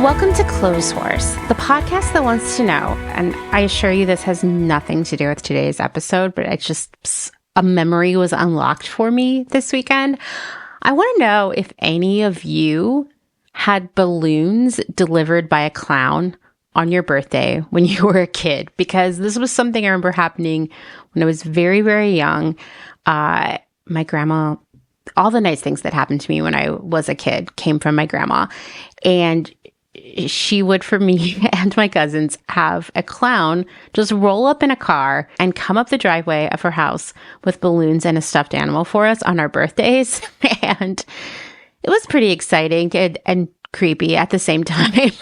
Welcome to Clotheshorse, the podcast that wants to know, and I assure you this has nothing to do with today's episode, but a memory was unlocked for me this weekend. I want to know if any of you had balloons delivered by a clown on your birthday when you were a kid, because this was something I remember happening when I was very, very young. My grandma, all the nice things that happened to me when I was a kid came from my grandma, and she would, for me and my cousins, have a clown just roll up in a car and come up the driveway of her house with balloons and a stuffed animal for us on our birthdays. And it was pretty exciting and creepy at the same time.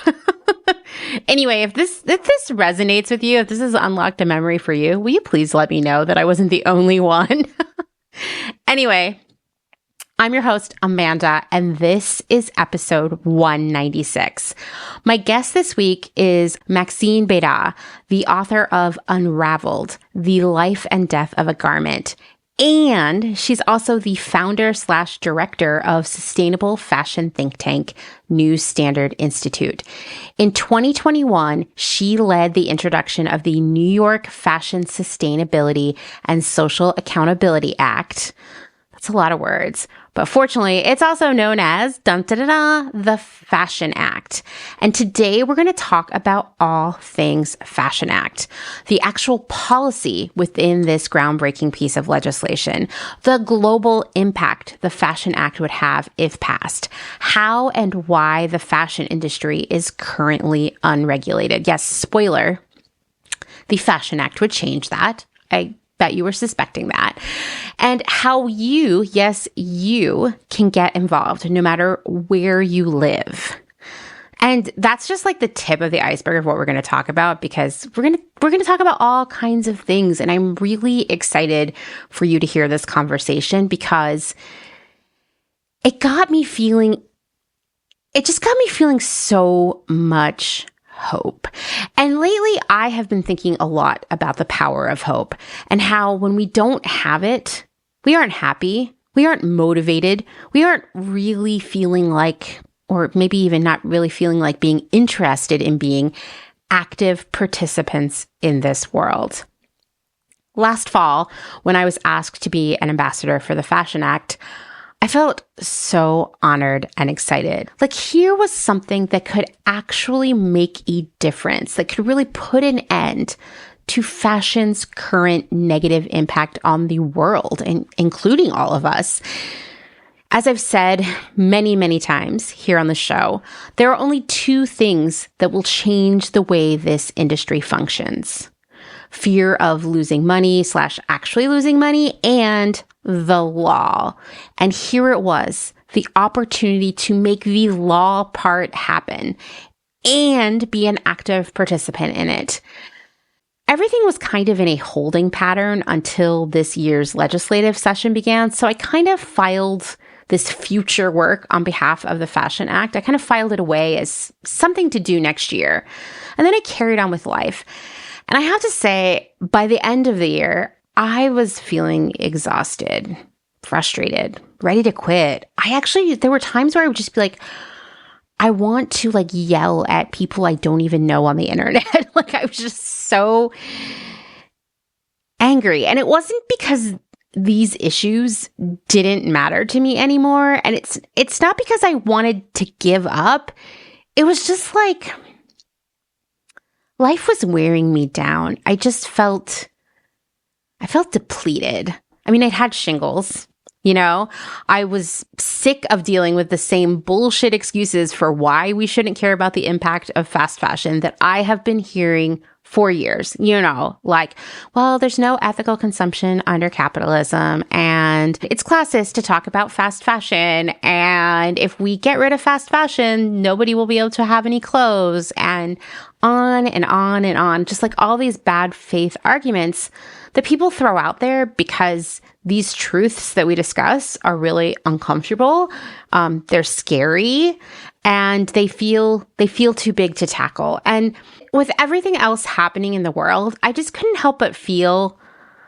Anyway, if this resonates with you, if this has unlocked a memory for you, will you please let me know that I wasn't the only one? Anyway, I'm your host, Amanda, and this is episode 196. My guest this week is Maxine Bédat, the author of Unraveled, The Life and Death of a Garment. And she's also the founder/director of sustainable fashion think tank, New Standard Institute. In 2021, she led the introduction of the New York Fashion Sustainability and Social Accountability Act. That's a lot of words. But fortunately, it's also known as the Fashion Act. And today we're going to talk about all things Fashion Act, the actual policy within this groundbreaking piece of legislation, the global impact the Fashion Act would have if passed, how and why the fashion industry is currently unregulated. Yes, spoiler, the Fashion Act would change that. I bet you were suspecting that. And how you, yes, you can get involved no matter where you live. And that's just like the tip of the iceberg of what we're going to talk about, because we're going to talk about all kinds of things. And I'm really excited for you to hear this conversation, because it just got me feeling so much hope. And lately, I have been thinking a lot about the power of hope and how when we don't have it, we aren't happy, we aren't motivated, we aren't really feeling like, or maybe even not really feeling like being interested in being active participants in this world. Last fall, when I was asked to be an ambassador for the Fashion Act, I felt so honored and excited. Like, here was something that could actually make a difference, that could really put an end to fashion's current negative impact on the world, and including all of us. As I've said many, many times here on the show, there are only two things that will change the way this industry functions: fear of losing money / actually losing money, and the law. And here it was, the opportunity to make the law part happen and be an active participant in it. Everything was kind of in a holding pattern until this year's legislative session began. So I kind of filed this future work on behalf of the Fashion Act. I kind of filed it away as something to do next year. And then I carried on with life. And I have to say, by the end of the year, I was feeling exhausted, frustrated, ready to quit. There were times where I would just be like, I want to yell at people I don't even know on the internet. I was just so angry. And it wasn't because these issues didn't matter to me anymore. And it's not because I wanted to give up. It was just life was wearing me down. I felt depleted. I mean, I'd had shingles, I was sick of dealing with the same bullshit excuses for why we shouldn't care about the impact of fast fashion that I have been hearing for years. Well, there's no ethical consumption under capitalism, and it's classist to talk about fast fashion. And if we get rid of fast fashion, nobody will be able to have any clothes, and on and on and on. Just all these bad faith arguments that people throw out there because these truths that we discuss are really uncomfortable. They're scary, and they feel too big to tackle. And with everything else happening in the world, I just couldn't help but feel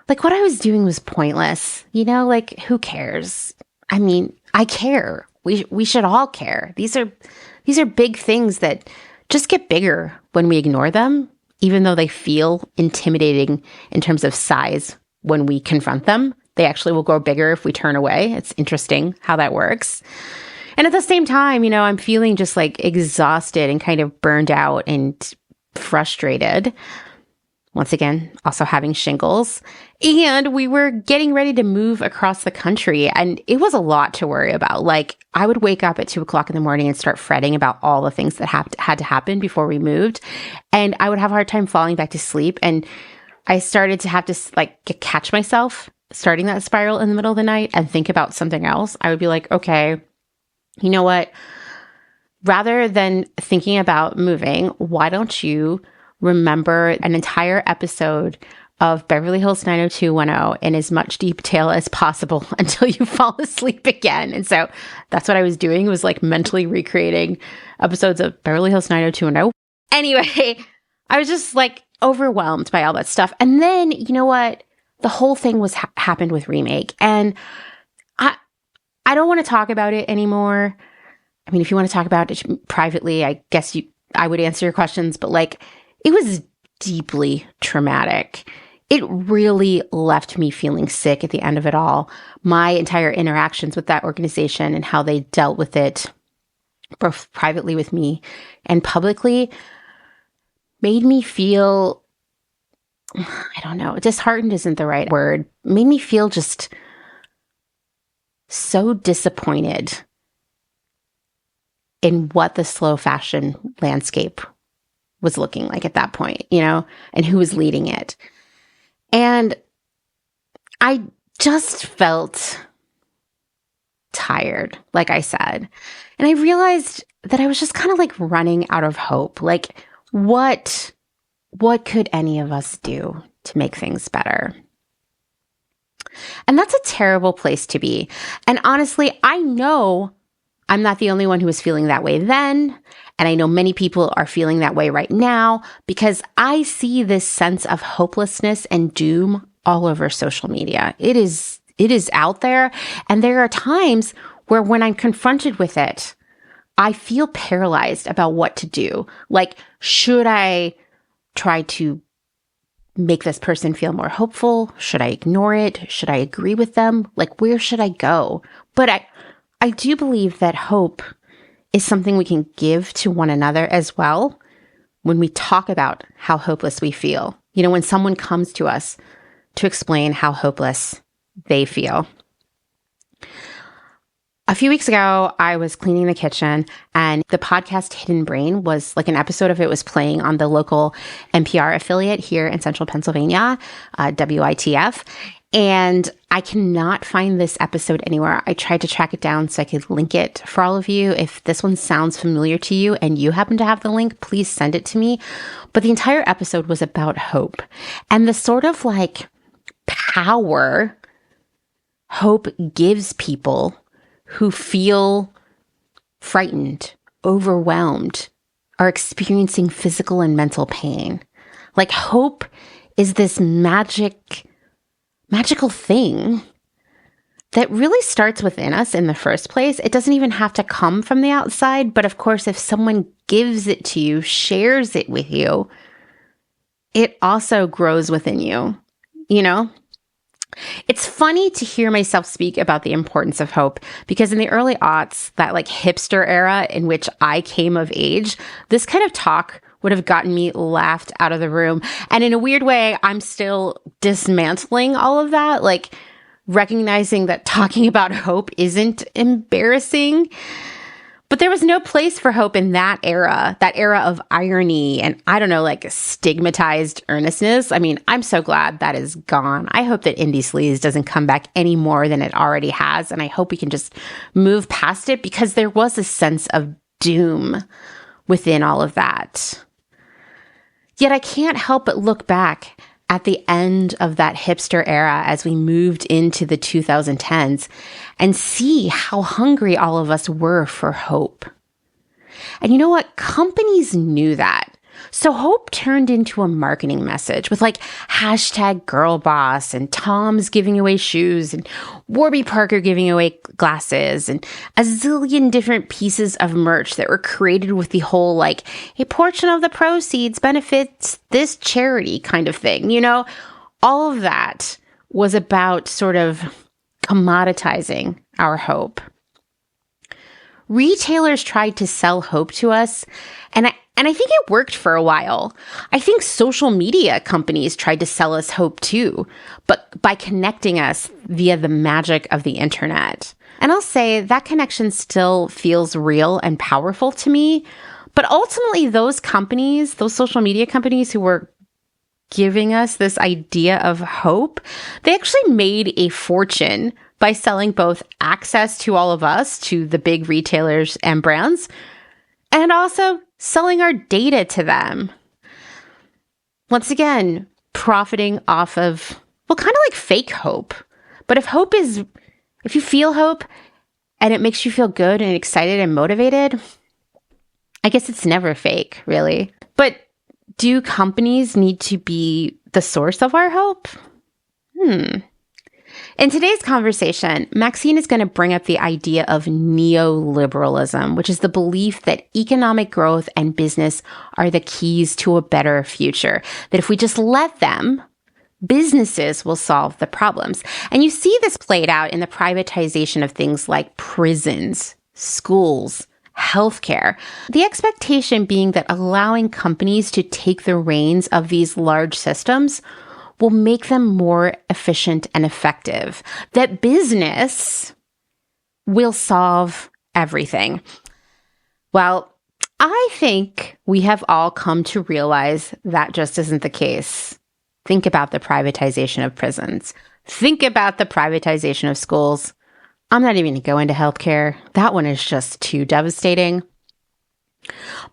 like what I was doing was pointless. Who cares? I mean, I care. We should all care. These are These are big things that just get bigger when we ignore them, even though they feel intimidating in terms of size when we confront them. They actually will grow bigger if we turn away. It's interesting how that works. And at the same time, I'm feeling just like exhausted and kind of burned out and frustrated. Once again, also having shingles. And we were getting ready to move across the country. And it was a lot to worry about. Like, I would wake up at 2:00 in the morning and start fretting about all the things that had to happen before we moved. And I would have a hard time falling back to sleep. And I started to have to catch myself starting that spiral in the middle of the night and think about something else. I would be like, okay, you know what? Rather than thinking about moving, why don't you remember an entire episode of Beverly Hills 90210 in as much detail as possible until you fall asleep again? And so that's what I was doing, was like mentally recreating episodes of Beverly Hills 90210. Anyway, I was just like overwhelmed by all that stuff. And then, you know what? The whole thing was happened with Remake. And I don't want to talk about it anymore. I mean, if you want to talk about it privately, I guess I would answer your questions, but like, it was deeply traumatic. It really left me feeling sick at the end of it all. My entire interactions with that organization and how they dealt with it, both privately with me and publicly, made me feel, I don't know, disheartened isn't the right word. Made me feel just so disappointed in what the slow fashion landscape was looking like at that point, and who was leading it. And I just felt tired, like I said. And I realized that I was just kind of like running out of hope. Like, what could any of us do to make things better? And that's a terrible place to be. And honestly, I know I'm not the only one who was feeling that way then. And I know many people are feeling that way right now, because I see this sense of hopelessness and doom all over social media. It is out there. And there are times where when I'm confronted with it, I feel paralyzed about what to do. Like, should I try to make this person feel more hopeful? Should I ignore it? Should I agree with them? Like, where should I go? But I do believe that hope is something we can give to one another as well when we talk about how hopeless we feel. When someone comes to us to explain how hopeless they feel. A few weeks ago, I was cleaning the kitchen, and the podcast Hidden Brain was like an episode of it was playing on the local NPR affiliate here in central Pennsylvania, WITF. And I cannot find this episode anywhere. I tried to track it down so I could link it for all of you. If this one sounds familiar to you and you happen to have the link, please send it to me. But the entire episode was about hope and the sort of like power hope gives people who feel frightened, overwhelmed, are experiencing physical and mental pain. Like, hope is this magical thing that really starts within us in the first place. It doesn't even have to come from the outside. But of course, if someone gives it to you, shares it with you, it also grows within you, It's funny to hear myself speak about the importance of hope, because in the early aughts, that like hipster era in which I came of age, this kind of talk would have gotten me laughed out of the room. And in a weird way, I'm still dismantling all of that, like recognizing that talking about hope isn't embarrassing. But there was no place for hope in that era of irony and, I don't know, like stigmatized earnestness. I mean, I'm so glad that is gone. I hope that indie sleaze doesn't come back any more than it already has. And I hope we can just move past it, because there was a sense of doom within all of that. Yet I can't help but look back at the end of that hipster era as we moved into the 2010s and see how hungry all of us were for hope. And you know what? Companies knew that. So hope turned into a marketing message with like hashtag girl boss and Tom's giving away shoes and Warby Parker giving away glasses and a zillion different pieces of merch that were created with the whole like a portion of the proceeds benefits this charity kind of thing. You know, all of that was about sort of commoditizing our hope. Retailers tried to sell hope to us, and I think it worked for a while. I think social media companies tried to sell us hope too, but by connecting us via the magic of the internet. And I'll say that connection still feels real and powerful to me, but ultimately those companies, those social media companies who were giving us this idea of hope, they actually made a fortune by selling both access to all of us, to the big retailers and brands, and also selling our data to them. Once again, profiting off of, well, kind of like fake hope. But if you feel hope and it makes you feel good and excited and motivated, I guess it's never fake, really. But do companies need to be the source of our hope? In today's conversation, Maxine is going to bring up the idea of neoliberalism, which is the belief that economic growth and business are the keys to a better future. That if we just let them, businesses will solve the problems. And you see this played out in the privatization of things like prisons, schools, healthcare. The expectation being that allowing companies to take the reins of these large systems will make them more efficient and effective. That business will solve everything. Well, I think we have all come to realize that just isn't the case. Think about the privatization of prisons. Think about the privatization of schools. I'm not even going to go into healthcare. That one is just too devastating.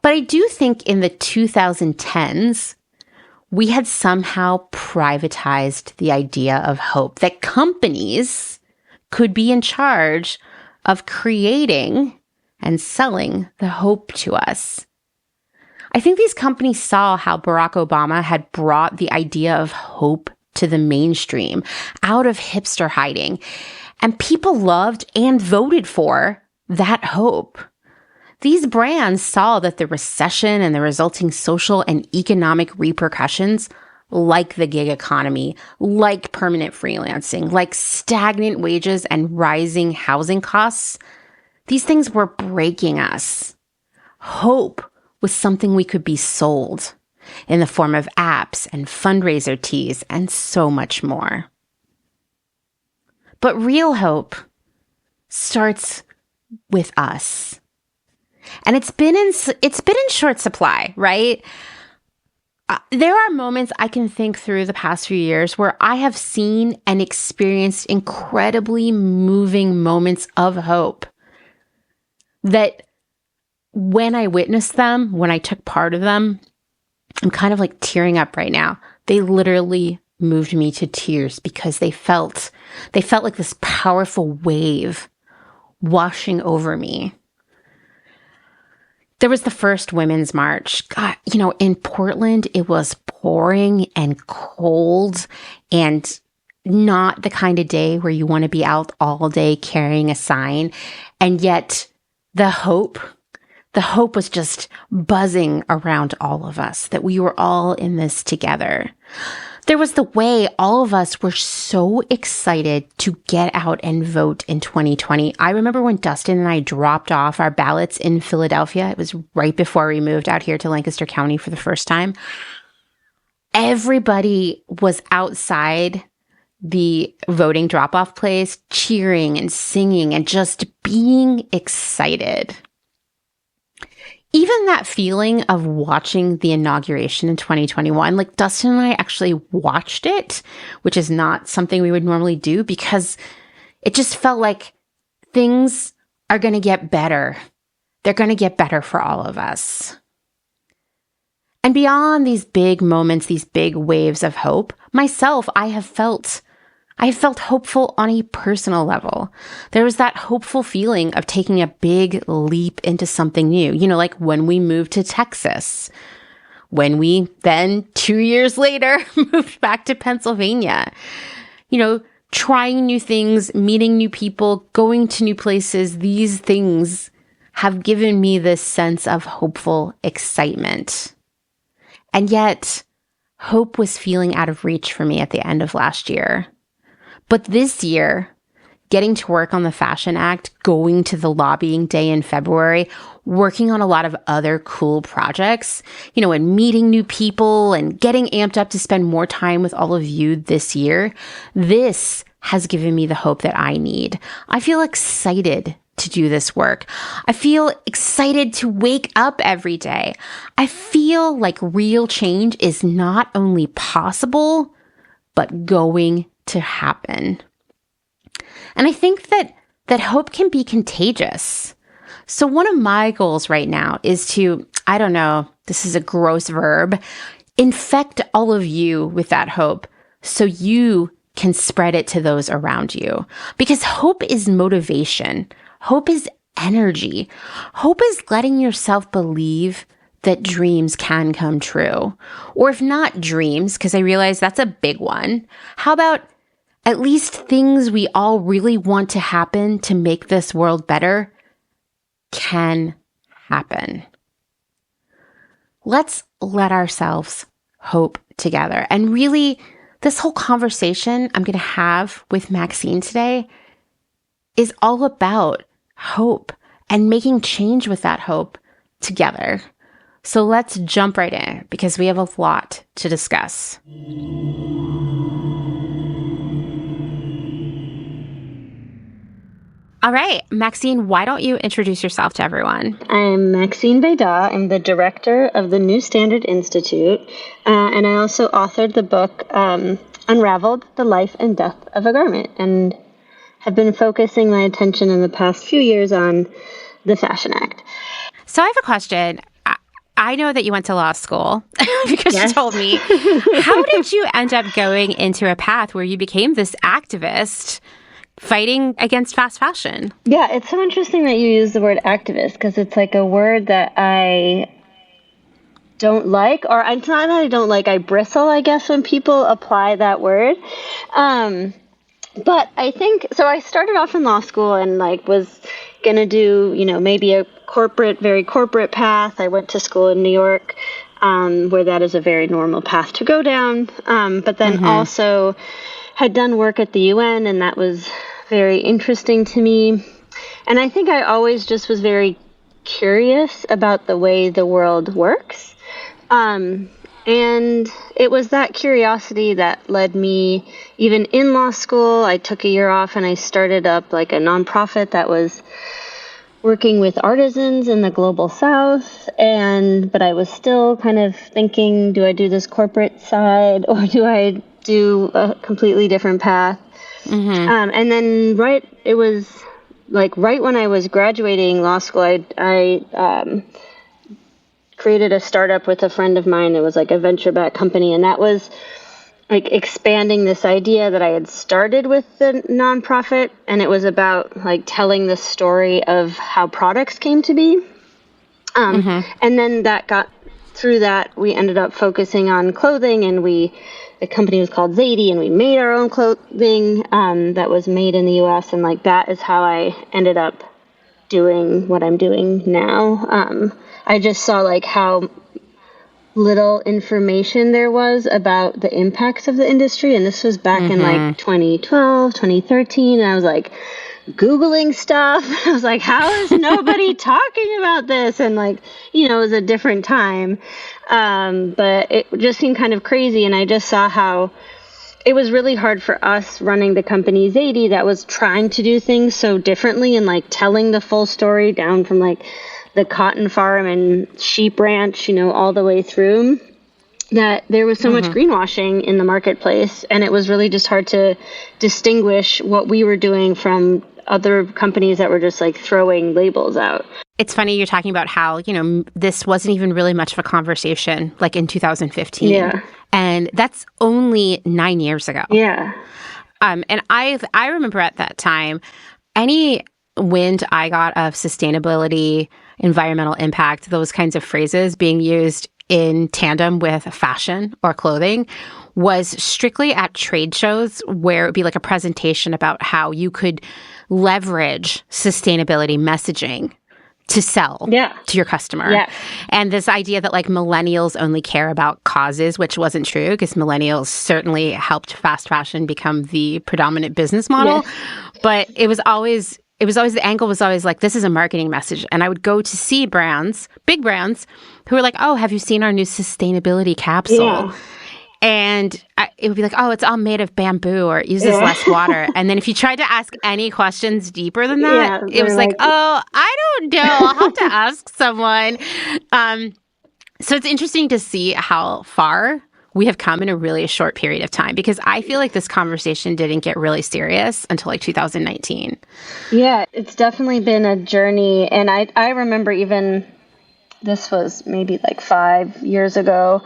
But I do think in the 2010s, we had somehow privatized the idea of hope, that companies could be in charge of creating and selling the hope to us. I think these companies saw how Barack Obama had brought the idea of hope to the mainstream, out of hipster hiding, and people loved and voted for that hope. These brands saw that the recession and the resulting social and economic repercussions, like the gig economy, like permanent freelancing, like stagnant wages and rising housing costs, these things were breaking us. Hope was something we could be sold in the form of apps and fundraiser teas and so much more. But real hope starts with us. And it's been in short supply, right? There are moments I can think through the past few years where I have seen and experienced incredibly moving moments of hope that when I witnessed them, when I took part of them, I'm kind of like tearing up right now. They literally moved me to tears because they felt like this powerful wave washing over me. There was the first Women's March. God, in Portland, it was pouring and cold and not the kind of day where you want to be out all day carrying a sign. And yet the hope was just buzzing around all of us, that we were all in this together. There was the way all of us were so excited to get out and vote in 2020. I remember when Dustin and I dropped off our ballots in Philadelphia. It was right before we moved out here to Lancaster County for the first time. Everybody was outside the voting drop-off place, cheering and singing and just being excited. Even that feeling of watching the inauguration in 2021, like Dustin and I actually watched it, which is not something we would normally do because it just felt like things are going to get better. They're going to get better for all of us. And beyond these big moments, these big waves of hope, myself, I have felt hopeful on a personal level. There was that hopeful feeling of taking a big leap into something new. Like when we moved to Texas, when we then 2 years later moved back to Pennsylvania. Trying new things, meeting new people, going to new places, these things have given me this sense of hopeful excitement. And yet, hope was feeling out of reach for me at the end of last year. But this year, getting to work on the Fashion Act, going to the lobbying day in February, working on a lot of other cool projects, and meeting new people and getting amped up to spend more time with all of you this year, this has given me the hope that I need. I feel excited to do this work. I feel excited to wake up every day. I feel like real change is not only possible, but going to happen. And I think that hope can be contagious. So one of my goals right now is to, I don't know, this is a gross verb, infect all of you with that hope so you can spread it to those around you. Because hope is motivation. Hope is energy. Hope is letting yourself believe that dreams can come true. Or if not dreams, because I realize that's a big one, how about at least things we all really want to happen to make this world better can happen. Let's let ourselves hope together. And really, this whole conversation I'm going to have with Maxine today is all about hope and making change with that hope together. So let's jump right in because we have a lot to discuss. All right, Maxine, why don't you introduce yourself to everyone? I'm Maxine Bédat. I'm the director of the New Standard Institute, and I also authored the book Unraveled, The Life and Death of a Garment, and have been focusing my attention in the past few years on the Fashion Act. So I have a question. I know that you went to law school because Yes. you told me. How did you end up going into a path where you became this activist fighting against fast fashion? Yeah, it's so interesting that you use the word activist because it's like a word that I don't like, or it's not that I don't like, I bristle, I guess, when people apply that word. But I think, so I started off in law school and was going to do, maybe a very corporate path. I went to school in New York, where that is a very normal path to go down. But then also had done work at the UN, and that was very interesting to me. And I think I always just was very curious about the way the world works. And it was that curiosity that led me, even in law school, I took a year off and I started up a nonprofit that was working with artisans in the global south. But I was still kind of thinking, do I do this corporate side or do I do a completely different path? And then it was right when I was graduating law school, I created a startup with a friend of mine. It was a venture-backed company, and that was expanding this idea that I had started with the nonprofit, and it was about telling the story of how products came to be. And then through that, we ended up focusing on clothing, and the company was called Zadie, and we made our own clothing that was made in the U.S., and that is how I ended up doing what I'm doing now. I just saw how little information there was about the impacts of the industry, and this was back in 2012, 2013, and I was Googling stuff. I was how is nobody talking about this? And it was a different time, but it just seemed kind of crazy, and I just saw how it was really hard for us running the company Zadie that was trying to do things so differently and telling the full story down from the cotton farm and sheep ranch, all the way through, that there was so much greenwashing in the marketplace. And it was really just hard to distinguish what we were doing from other companies that were just throwing labels out. It's funny you're talking about how, this wasn't even really much of a conversation in 2015. Yeah. And that's only 9 years ago. Yeah. And I remember at that time, any wind I got of sustainability, environmental impact, those kinds of phrases being used in tandem with fashion or clothing was strictly at trade shows where it would be like a presentation about how you could leverage sustainability messaging to sell to your customer. Yeah. And this idea that like millennials only care about causes, which wasn't true because millennials certainly helped fast fashion become the predominant business model. Yes. But it was always the angle was always like, this is a marketing message. And I would go to see brands, big brands, who were like, oh, have you seen our new sustainability capsule? Yeah. And it would be like, oh, it's all made of bamboo or it uses less water. And then if you tried to ask any questions deeper than that, it was like, oh, I don't know. I'll have to ask someone. So it's interesting to see how far we have come in a really short period of time, because I feel like this conversation didn't get really serious until like 2019. Yeah, it's definitely been a journey. And I remember even, this was maybe like 5 years ago,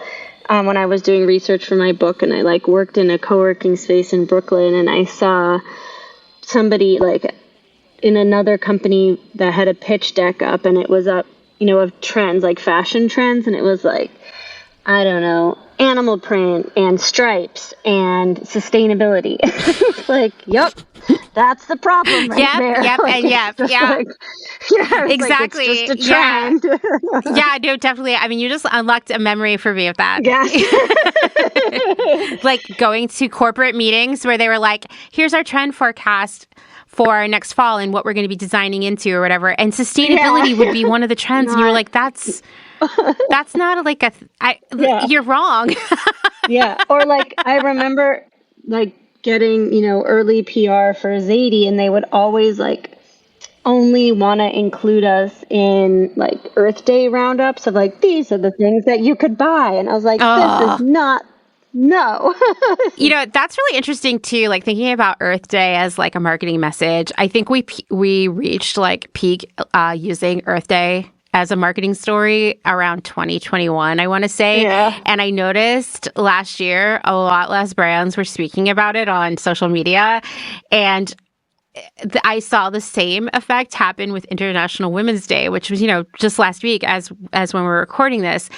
when I was doing research for my book, and I like worked in a co-working space in Brooklyn, and I saw somebody like in another company that had a pitch deck up, and it was up, of trends, like fashion trends. And it was like, I don't know, animal print and stripes and sustainability. It's like, yep, that's the problem right there. Yep, like, and yep. Exactly. Like, it's just a trend. Yeah, no, definitely. I mean, you just unlocked a memory for me of that. Yeah. Like going to corporate meetings where they were like, here's our trend forecast for next fall and what we're going to be designing into or whatever. And sustainability would be one of the trends. And you were like, that's not like you're wrong. Yeah. Or like, I remember like getting, early PR for Zadie, and they would always like only want to include us in like Earth Day roundups of like, these are the things that you could buy. And I was like, this is not, no. That's really interesting too, like thinking about Earth Day as like a marketing message. I think we reached like peak using Earth Day as a marketing story around 2021, I want to say. Yeah. And I noticed last year a lot less brands were speaking about it on social media. And I saw the same effect happen with International Women's Day, which was, just last week as when we're recording this.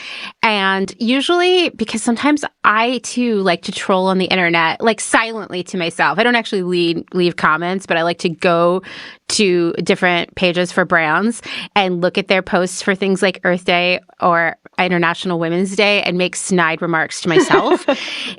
And usually, because sometimes I too like to troll on the internet, like silently to myself. I don't actually leave comments, but I like to go to different pages for brands and look at their posts for things like Earth Day or International Women's Day and make snide remarks to myself.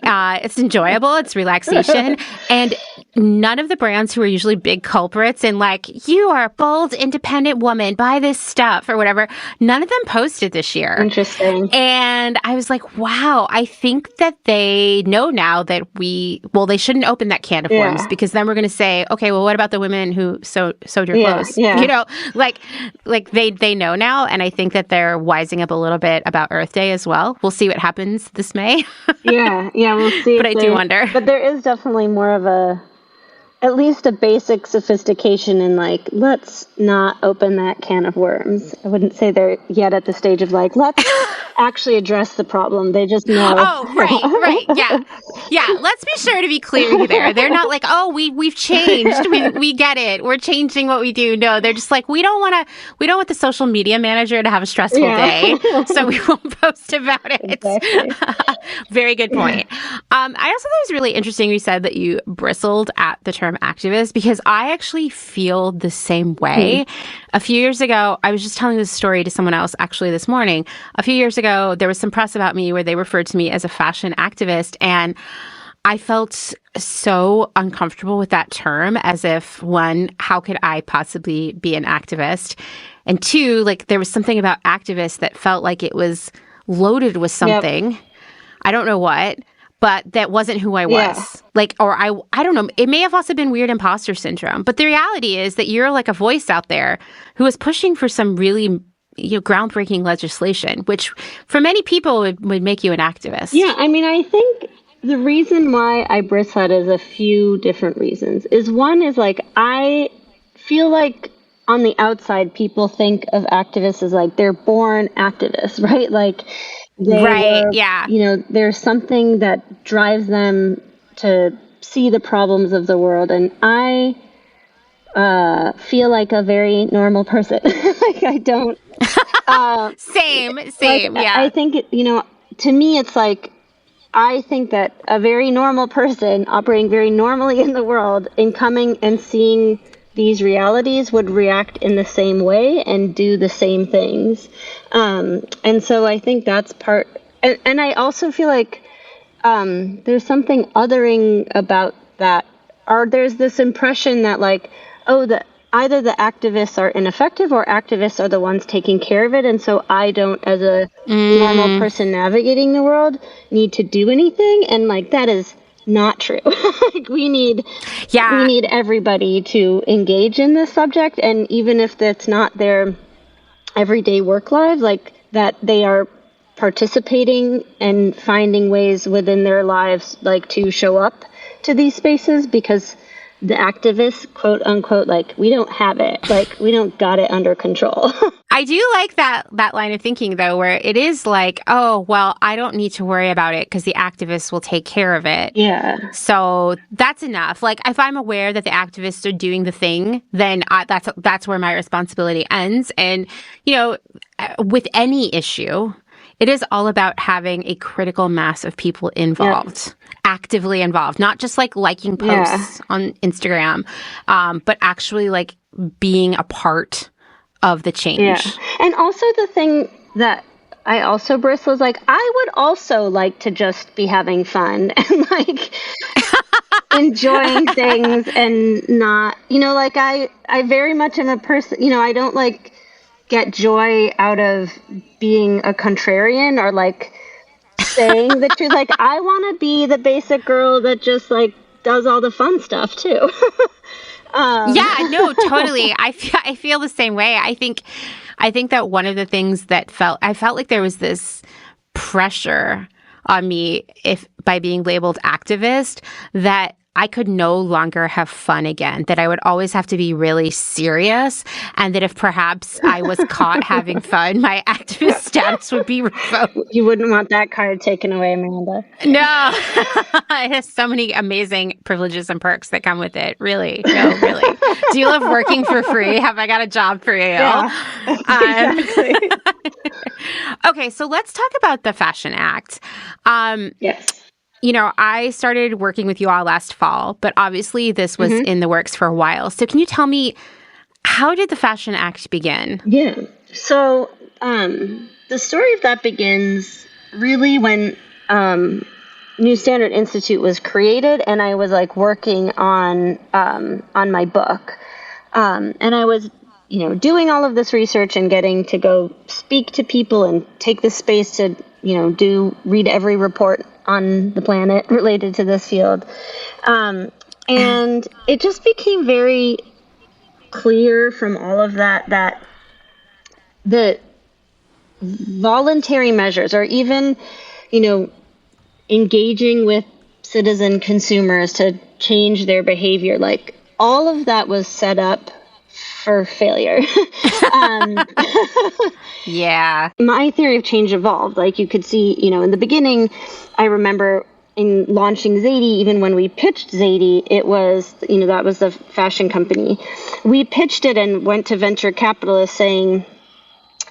It's enjoyable. It's relaxation. And none of the brands who are usually big culprits and like, you are a bold, independent woman, buy this stuff or whatever, none of them posted this year. Interesting. And I was like, wow, I think that they know now that they shouldn't open that can of worms, because then we're going to say, okay, well, what about the women who sewed your clothes? Yeah. Like they know now. And I think that they're wising up a little bit about Earth Day as well. We'll see what happens this May. Yeah, we'll see. But I do wonder. But there is definitely more of at least a basic sophistication in like, let's not open that can of worms. I wouldn't say they're yet at the stage of like, let's actually address the problem. They just know. Oh, right. Yeah. Let's be sure to be clear there. They're not like, oh, we've changed. We get it. We're changing what we do. No, they're just like, we don't want the social media manager to have a stressful day, so we won't post about it. Exactly. Very good point. I also thought it was really interesting you said that you bristled at the term activist, because I actually feel the same way. A few years ago, I was just telling this story to someone else actually this morning. A few years ago, there was some press about me where they referred to me as a fashion activist, and I felt so uncomfortable with that term, as if, one, how could I possibly be an activist? And two, like there was something about activist that felt like it was loaded with something. Yep. I don't know what, but that wasn't who I was. Yeah. Like, or I don't know. It may have also been weird imposter syndrome. But the reality is that you're like a voice out there who is pushing for some really groundbreaking legislation, which for many people would make you an activist. Yeah, I mean, I think the reason why I bristle is a few different reasons. One is like, I feel like on the outside, people think of activists as like they're born activists, right? Like, there's something that drives them to see the problems of the world. And I feel like a very normal person. Like I don't. Same. Yeah. I think, to me, it's like, I think that a very normal person operating very normally in the world and coming and seeing these realities would react in the same way and do the same things. And so I think that's part. And I also feel like there's something othering about that. Or there's this impression that like, either the activists are ineffective or activists are the ones taking care of it. And so I don't, as a normal person navigating the world, need to do anything. And like, that is not true. Like we need everybody to engage in this subject. And even if that's not their everyday work lives, like that they are participating and finding ways within their lives, like to show up to these spaces, because the activists, quote unquote, like we don't have it, like we don't got it under control. I do like that line of thinking though, where it is like, oh, well, I don't need to worry about it because the activists will take care of it. Yeah. So that's enough. Like if I'm aware that the activists are doing the thing, then that's where my responsibility ends. And, with any issue, it is all about having a critical mass of people involved, actively involved, not just like liking posts on Instagram, but actually like being a part of the change. Yeah. And also the thing that I also bristle is like, I would also like to just be having fun and like enjoying things and not, like I very much am a person, I don't like get joy out of being a contrarian or like saying the truth. Like I want to be the basic girl that just like does all the fun stuff too. Yeah, no, totally. I feel the same way. I think that one of the things that I felt like there was this pressure on me by being labeled activist, that I could no longer have fun again, that I would always have to be really serious, and that if perhaps I was caught having fun, my activist status would be revoked. You wouldn't want that card taken away, Amanda. No. It has so many amazing privileges and perks that come with it. Really. No, really. Do you love working for free? Have I got a job for you? Yeah, exactly. Okay, so let's talk about the Fashion Act. Yes. I started working with you all last fall, but obviously this was in the works for a while. So can you tell me, how did the Fashion Act begin? Yeah. So the story of that begins really when New Standard Institute was created, and I was like working on my book. And I was, doing all of this research and getting to go speak to people and take the space to, read every report on the planet related to this field. And it just became very clear from all of that the voluntary measures, or even, engaging with citizen consumers to change their behavior, like all of that was set up for failure. Yeah. My theory of change evolved. Like you could see, in the beginning, I remember in launching Zadie, even when we pitched Zadie, it was, that was the fashion company. We pitched it and went to venture capitalists saying,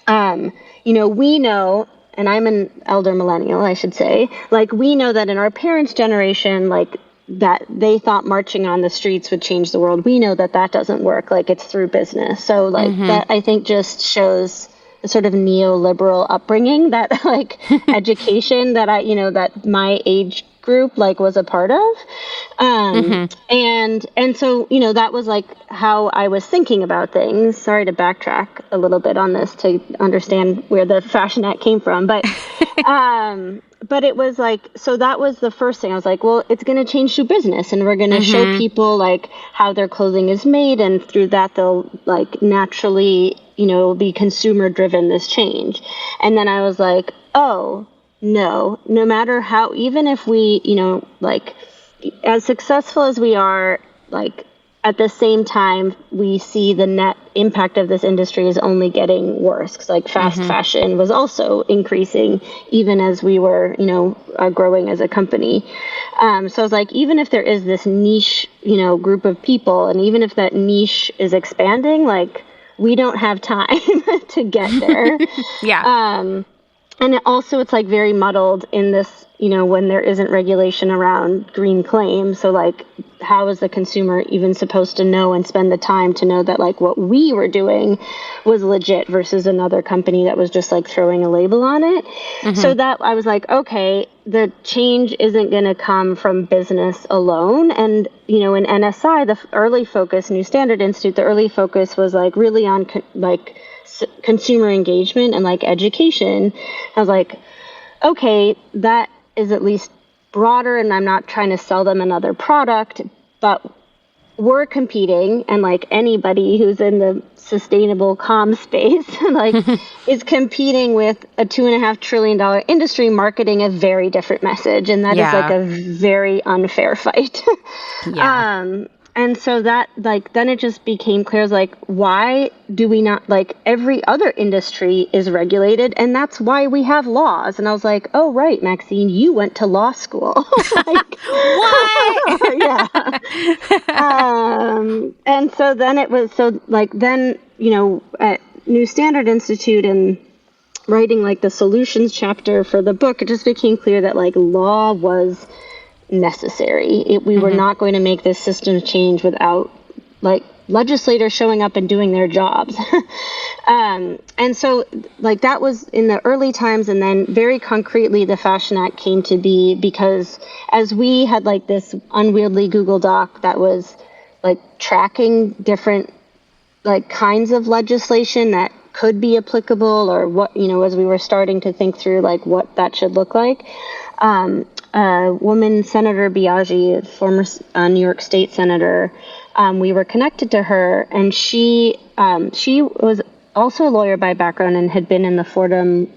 we know, and I'm an elder millennial, I should say, like we know that in our parents' generation, like that they thought marching on the streets would change the world. We know that doesn't work. Like it's through business. So like that, I think, just shows the sort of neoliberal upbringing that like education that that my age group like was a part of. And so, that was like how I was thinking about things. Sorry to backtrack a little bit on this to understand where the Fashion Act came from, but but it was like, so that was the first thing. I was like, well, it's going to change through business, and we're going to show people like how their clothing is made, and through that they'll like naturally, it'll be consumer driven, this change. And then I was like, oh no matter how, even if we, like as successful as we are, like at the same time, we see the net impact of this industry is only getting worse. 'Cause like fast fashion was also increasing even as we were, growing as a company. So I was like, even if there is this niche, group of people, and even if that niche is expanding, like we don't have time to get there. Yeah. And it's like very muddled in this, when there isn't regulation around green claims. So like, how is the consumer even supposed to know and spend the time to know that like what we were doing was legit versus another company that was just like throwing a label on it? So that I was like, okay, the change isn't going to come from business alone. And, in NSI, the early focus, New Standard Institute, the early focus was like really on consumer engagement and like education. I was like, okay, that is at least broader, and I'm not trying to sell them another product, but we're competing, and like anybody who's in the sustainable comm space like is competing with a $2.5 trillion industry marketing a very different message, and that is like a very unfair fight. And so that, like, then it just became clear, like, why do we not, like, every other industry is regulated, and that's why we have laws. And I was like, oh, right, Maxine, you went to law school. Like, what? Yeah. And so then it was, at New Standard Institute and writing, like, the solutions chapter for the book, it just became clear that, like, law was necessary. We were not going to make this system change without like legislators showing up and doing their jobs. And so like that was in the early times, and then very concretely the Fashion Act came to be because as we had like this unwieldy Google Doc that was like tracking different like kinds of legislation that could be applicable, or what, as we were starting to think through like what that should look like. Woman Senator Biaggi, a former New York State senator, we were connected to her, and she was also a lawyer by background and had been in the Fordham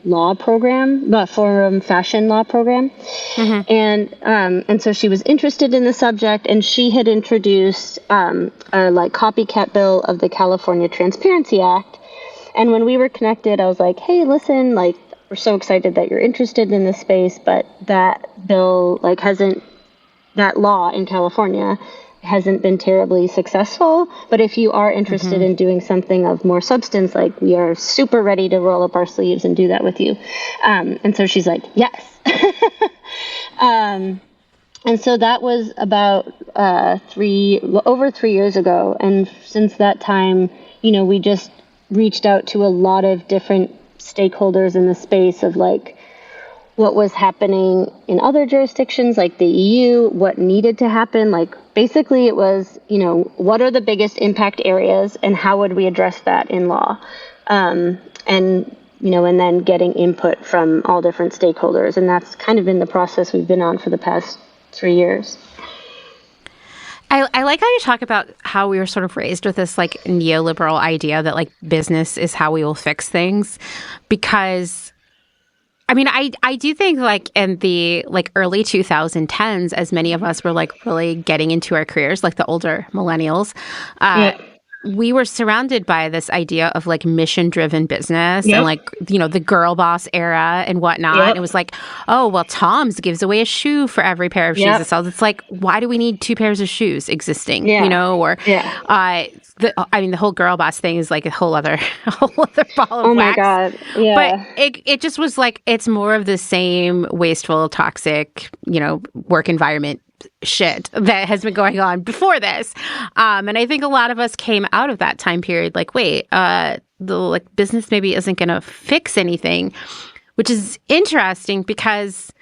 fashion law program, and so she was interested in the subject, and she had introduced a like copycat bill of the California Transparency Act. And when we were connected, I was like, hey, listen, like, we're so excited that you're interested in this space, but that bill, like, that law in California hasn't been terribly successful. But if you are interested in doing something of more substance, like, we are super ready to roll up our sleeves and do that with you. And so she's like, yes. And so that was about over 3 years ago. And since that time, we just reached out to a lot of different stakeholders in the space of like what was happening in other jurisdictions like the EU, what needed to happen. Like basically it was, what are the biggest impact areas and how would we address that in law? And then getting input from all different stakeholders. And that's kind of been the process we've been on for the past 3 years. I like how you talk about how we were sort of raised with this like neoliberal idea that like business is how we will fix things, because I mean, I do think like in the like early 2010s, as many of us were like really getting into our careers, like the older millennials, we were surrounded by this idea of like mission-driven business and like, the girl boss era and whatnot. And it was like, oh, well, Tom's gives away a shoe for every pair of shoes it sells. It's like, why do we need 2 pairs of shoes existing? The whole girl boss thing is like a whole other ball of wax. Oh my God. Yeah. But it just was like, it's more of the same wasteful, toxic, work environment shit that has been going on before this. And I think a lot of us came out of that time period like, wait, the like business maybe isn't going to fix anything, which is interesting because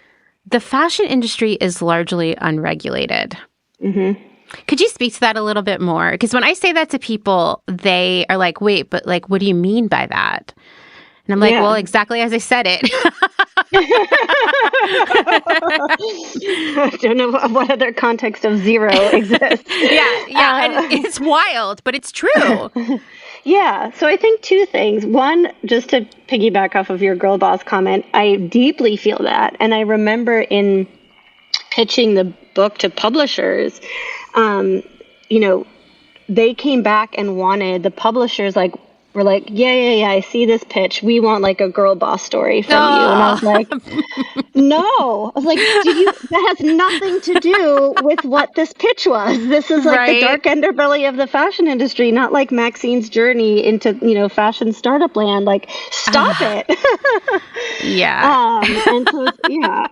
the fashion industry is largely unregulated. Could you speak to that a little bit more? Because when I say that to people, they are like, wait, but like, what do you mean by that? And I'm like, well, exactly as I said it. I don't know what other context of zero exists. And it's wild, but it's true. Yeah. So I think 2 things. One, just to piggyback off of your girl boss comment, I deeply feel that. And I remember in pitching the book to publishers, they came back and wanted, the publishers were like, yeah, I see this pitch. We want like a girl boss story from you. And I was like, no. I was like, that has nothing to do with what this pitch was. This is like the dark underbelly of the fashion industry, not like Maxine's journey into, fashion startup land. Like, stop it. Yeah. And so,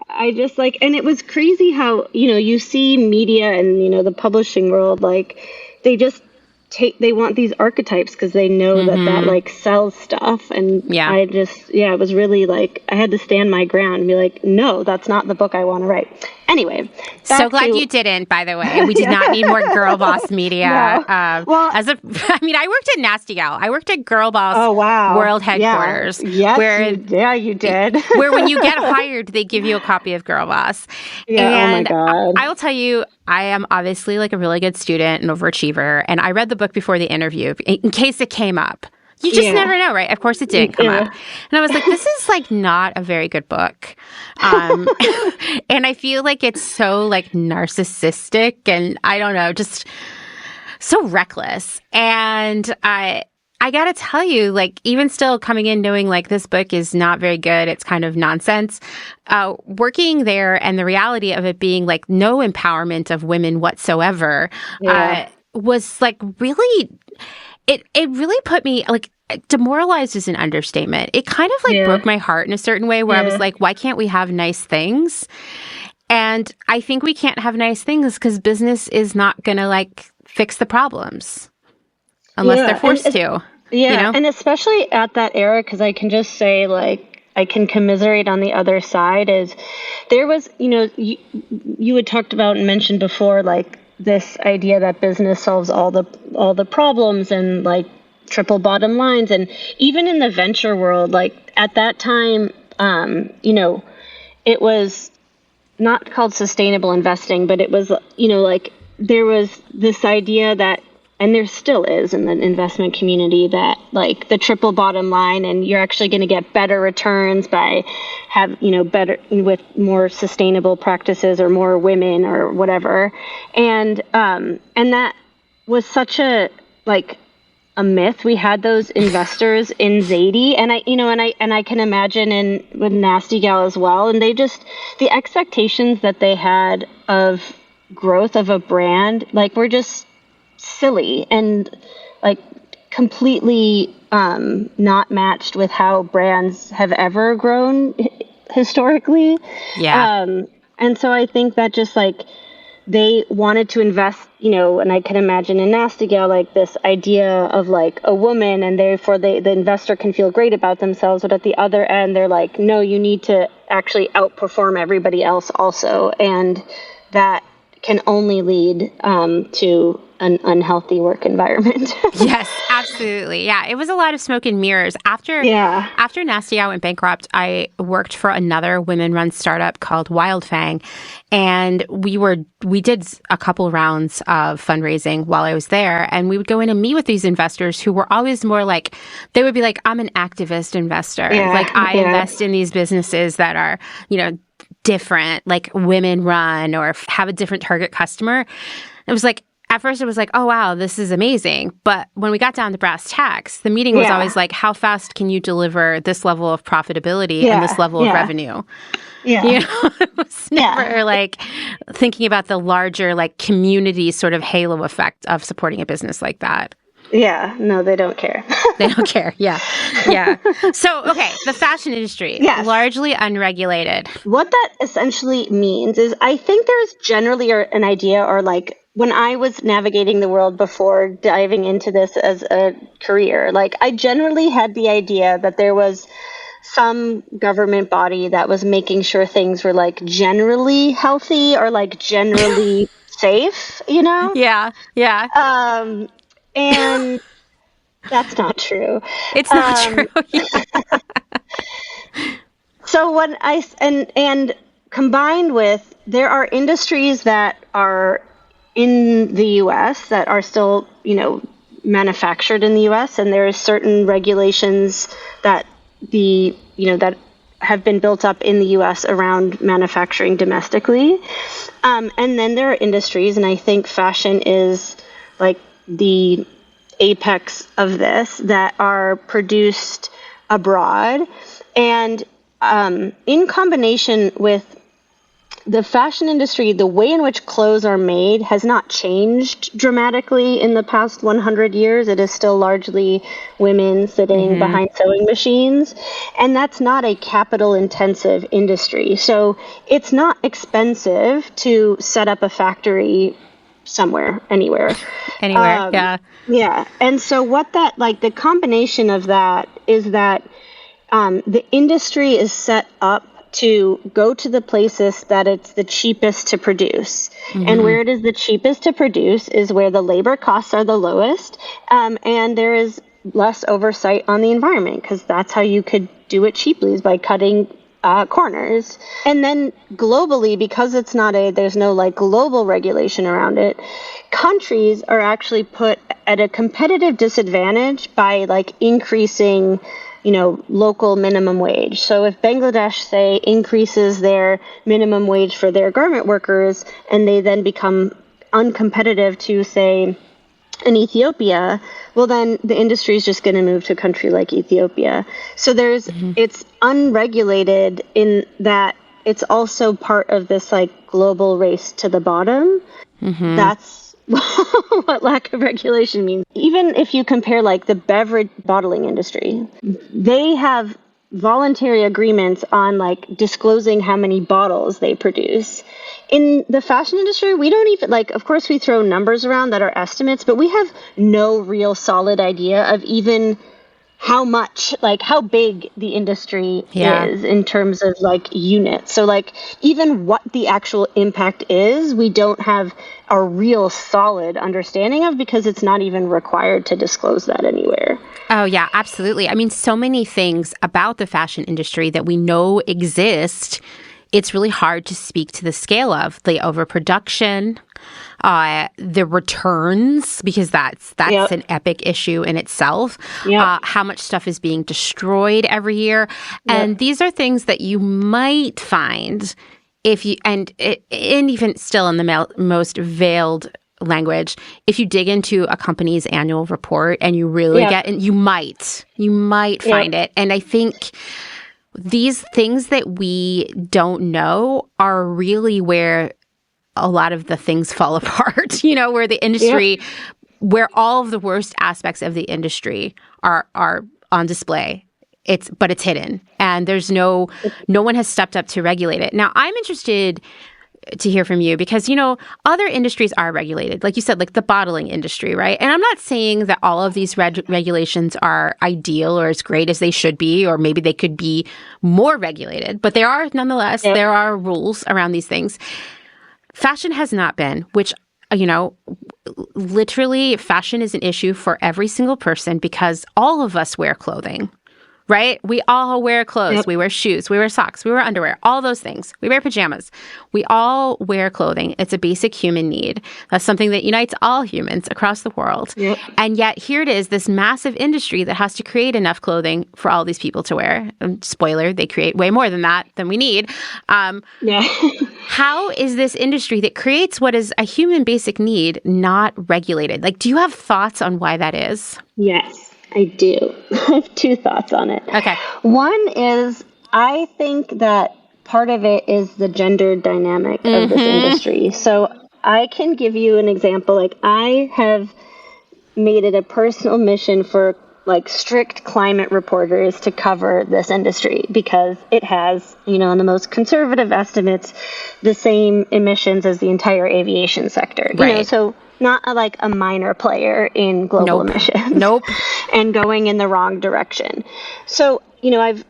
I just and it was crazy how, you see media and, the publishing world, like they want these archetypes because they know that sells stuff. And it was really I had to stand my ground and be like, no, that's not the book I want to write. Anyway. So glad you didn't, by the way. We did not need more Girl Boss media. No. I worked at Nasty Gal. I worked at Girl Boss World Headquarters. Yeah. Yes, you did. Where when you get hired, they give you a copy of Girl Boss. Yeah, and oh my God. I will tell you, I am obviously a really good student and overachiever. And I read the book before the interview in case it came up. You just never know, right? Of course it didn't come up. And I was like, this is not a very good book. And I feel like it's so narcissistic and I don't know, just so reckless. And I got to tell you, even still coming in knowing this book is not very good, it's kind of nonsense, working there and the reality of it being no empowerment of women whatsoever was really... It really put me, demoralized is an understatement. It kind of broke my heart in a certain way where I was like, why can't we have nice things? And I think we can't have nice things because business is not going to fix the problems unless they're forced to. Yeah, and especially at that era, because I can just say I can commiserate on the other side is there was, you had talked about and mentioned before, this idea that business solves all the problems and triple bottom lines. And even in the venture world, at that time, it was not called sustainable investing, but it was, there was this idea that, and there still is in the investment community, that the triple bottom line and you're actually going to get better returns by better with more sustainable practices or more women or whatever. And that was such a myth. We had those investors in Zadie and I can imagine with Nasty Gal as well. And they just, the expectations that they had of growth of a brand, were just silly and completely not matched with how brands have ever grown historically. Yeah. And so I think that just they wanted to invest, and I can imagine in Nasty Gal, this idea of a woman, and therefore the investor can feel great about themselves. But at the other end, they're no, you need to actually outperform everybody else also. And that can only lead to an unhealthy work environment. Yes, absolutely. Yeah, it was a lot of smoke and mirrors. After Nasty Gal went bankrupt, I worked for another women-run startup called Wildfang, and we did a couple rounds of fundraising while I was there, and we would go in and meet with these investors who were always more they would be I'm an activist investor. I invest in these businesses that are, different, women run or have a different target customer. It was at first it was oh, wow, this is amazing. But when we got down to brass tacks, the meeting was always how fast can you deliver this level of profitability and this level of revenue? Yeah. It was never thinking about the larger community sort of halo effect of supporting a business like that. Yeah, no, they don't care. They don't care. Yeah. So, okay, the fashion industry, largely unregulated. What that essentially means is I think there's generally an idea or when I was navigating the world before diving into this as a career, I generally had the idea that there was some government body that was making sure things were generally healthy or generally safe, Yeah. And that's not true. It's not true. So when and combined with, there are industries that are in the U.S. that are still, manufactured in the U.S. and there are certain regulations that that have been built up in the U.S. around manufacturing domestically. And then there are industries, and I think fashion is the apex of this that are produced abroad. And in combination with the fashion industry, the way in which clothes are made has not changed dramatically in the past 100 years. It is still largely women sitting behind sewing machines. And that's not a capital-intensive industry. So it's not expensive to set up a factory somewhere, anywhere. Yeah. And so what that, like, the combination of that is that the industry is set up to go to the places that it's the cheapest to produce. And where it is the cheapest to produce is where the labor costs are the lowest, and there is less oversight on the environment, because that's how you could do it cheaply, is by cutting corners. And then globally, because it's not there's no like global regulation around it, countries are actually put at a competitive disadvantage by like increasing local minimum wage. So if Bangladesh, say, increases their minimum wage for their garment workers, and they then become uncompetitive to, say, in Ethiopia, well, then the industry is just going to move to a country like Ethiopia. So it's unregulated in that it's also part of this like global race to the bottom. That's what lack of regulation means. Even if you compare like the beverage bottling industry, they have voluntary agreements on like disclosing how many bottles they produce. In the fashion industry, we don't even of course we throw numbers around that are estimates, but we have no real solid idea of even how much, how big the industry is in terms of units. So even what the actual impact is, we don't have a real solid understanding of, because it's not even required to disclose that anywhere. Oh, yeah, absolutely. I mean, so many things about the fashion industry that we know exist, it's really hard to speak to the scale of the overproduction, the returns, because that's an epic issue in itself. How much stuff is being destroyed every year, and these are things that you might find if you and even still in the most veiled language, if you dig into a company's annual report and you really get, and you might find it. And I think these things that we don't know are really where a lot of the things fall apart, where the industry, where all of the worst aspects of the industry are on display. But it's hidden, and there's no one has stepped up to regulate it. Now, I'm interested to hear from you because, other industries are regulated, like you said, like the bottling industry, right? And I'm not saying that all of these regulations are ideal or as great as they should be, or maybe they could be more regulated, but there are nonetheless, there are rules around these things. Fashion has not been, which, literally fashion is an issue for every single person because all of us wear clothing. Right? We all wear clothes. We wear shoes. We wear socks. We wear underwear. All those things. We wear pajamas. We all wear clothing. It's a basic human need. That's something that unites all humans across the world. And yet here it is, this massive industry that has to create enough clothing for all these people to wear. Spoiler, they create way more than that than we need. How is this industry that creates what is a human basic need not regulated? Do you have thoughts on why that is? Yes. I do. I have two thoughts on it. Okay. One is, I think that part of it is the gender dynamic of this industry. So I can give you an example. I have made it a personal mission for strict climate reporters to cover this industry because it has, in the most conservative estimates, the same emissions as the entire aviation sector. Right. So not a minor player in global emissions. And going in the wrong direction. So, I've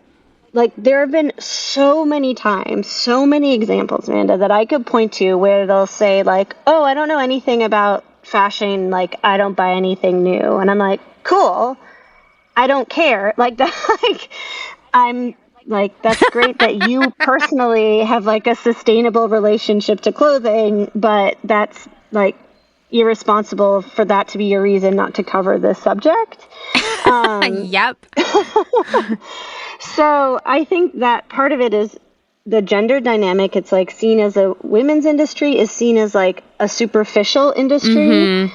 there have been so many times, so many examples, Amanda, that I could point to where they'll say oh, I don't know anything about fashion. I don't buy anything new. And I'm like, cool. I don't care. I'm that's great that you personally have a sustainable relationship to clothing, but that's irresponsible for that to be your reason not to cover this subject. Yep. So I think that part of it is the gender dynamic. It's seen as a women's industry is seen as a superficial industry.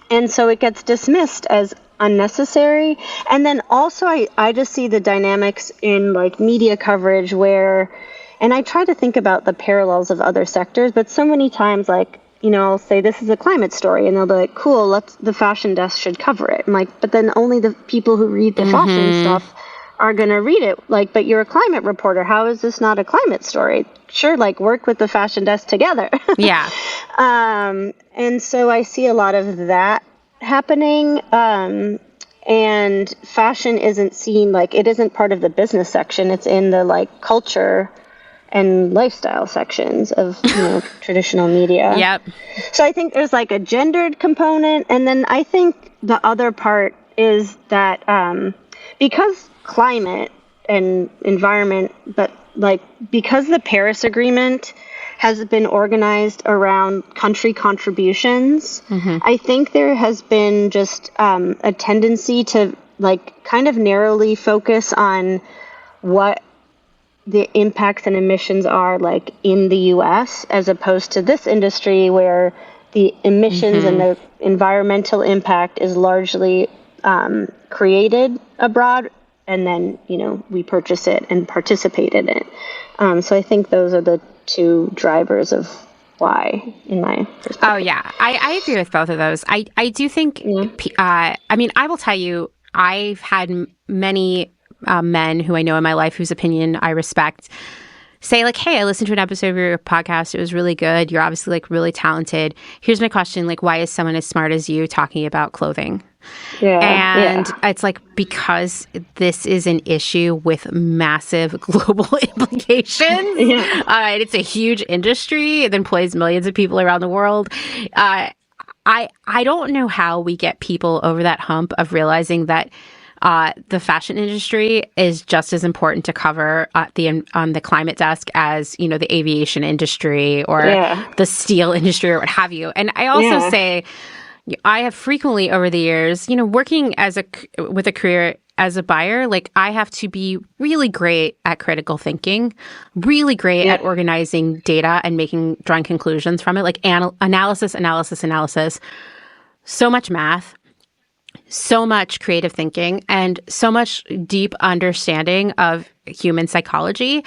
And so it gets dismissed as unnecessary. And then also I just see the dynamics in like media coverage where, and I try to think about the parallels of other sectors, but so many times like, I'll say this is a climate story and they'll be like, cool, the fashion desk should cover it. I'm like, but then only the people who read the fashion stuff are going to read it. Like, but you're a climate reporter. How is this not a climate story? Sure, like work with the fashion desk together. Yeah. And so I see a lot of that happening. And fashion isn't seen like, it isn't part of the business section. It's in the like culture and lifestyle sections of traditional media. Yep. So I think there's like a gendered component. And then I think the other part is that because climate and environment, but like because the Paris Agreement has been organized around country contributions, I think there has been just a tendency to like kind of narrowly focus on what the impacts and emissions are like in the US as opposed to this industry where the emissions and the environmental impact is largely created abroad and then, we purchase it and participate in it. So I think those are the two drivers of why in my perspective. Oh, yeah. I agree with both of those. I do think, I will tell you, I've had many men who I know in my life whose opinion I respect say like, hey, I listened to an episode of your podcast. It was really good. You're obviously like really talented. Here's my question. Like, why is someone as smart as you talking about clothing? And it's like, because this is an issue with massive global implications. And it's a huge industry. It employs millions of people around the world. I don't know how we get people over that hump of realizing that the fashion industry is just as important to cover on the climate desk as, the aviation industry or the steel industry or what have you. And I also say I have frequently over the years, working with a career as a buyer, like I have to be really great at critical thinking, really great at organizing data and drawing conclusions from it, like analysis. So much math. So much creative thinking and so much deep understanding of human psychology.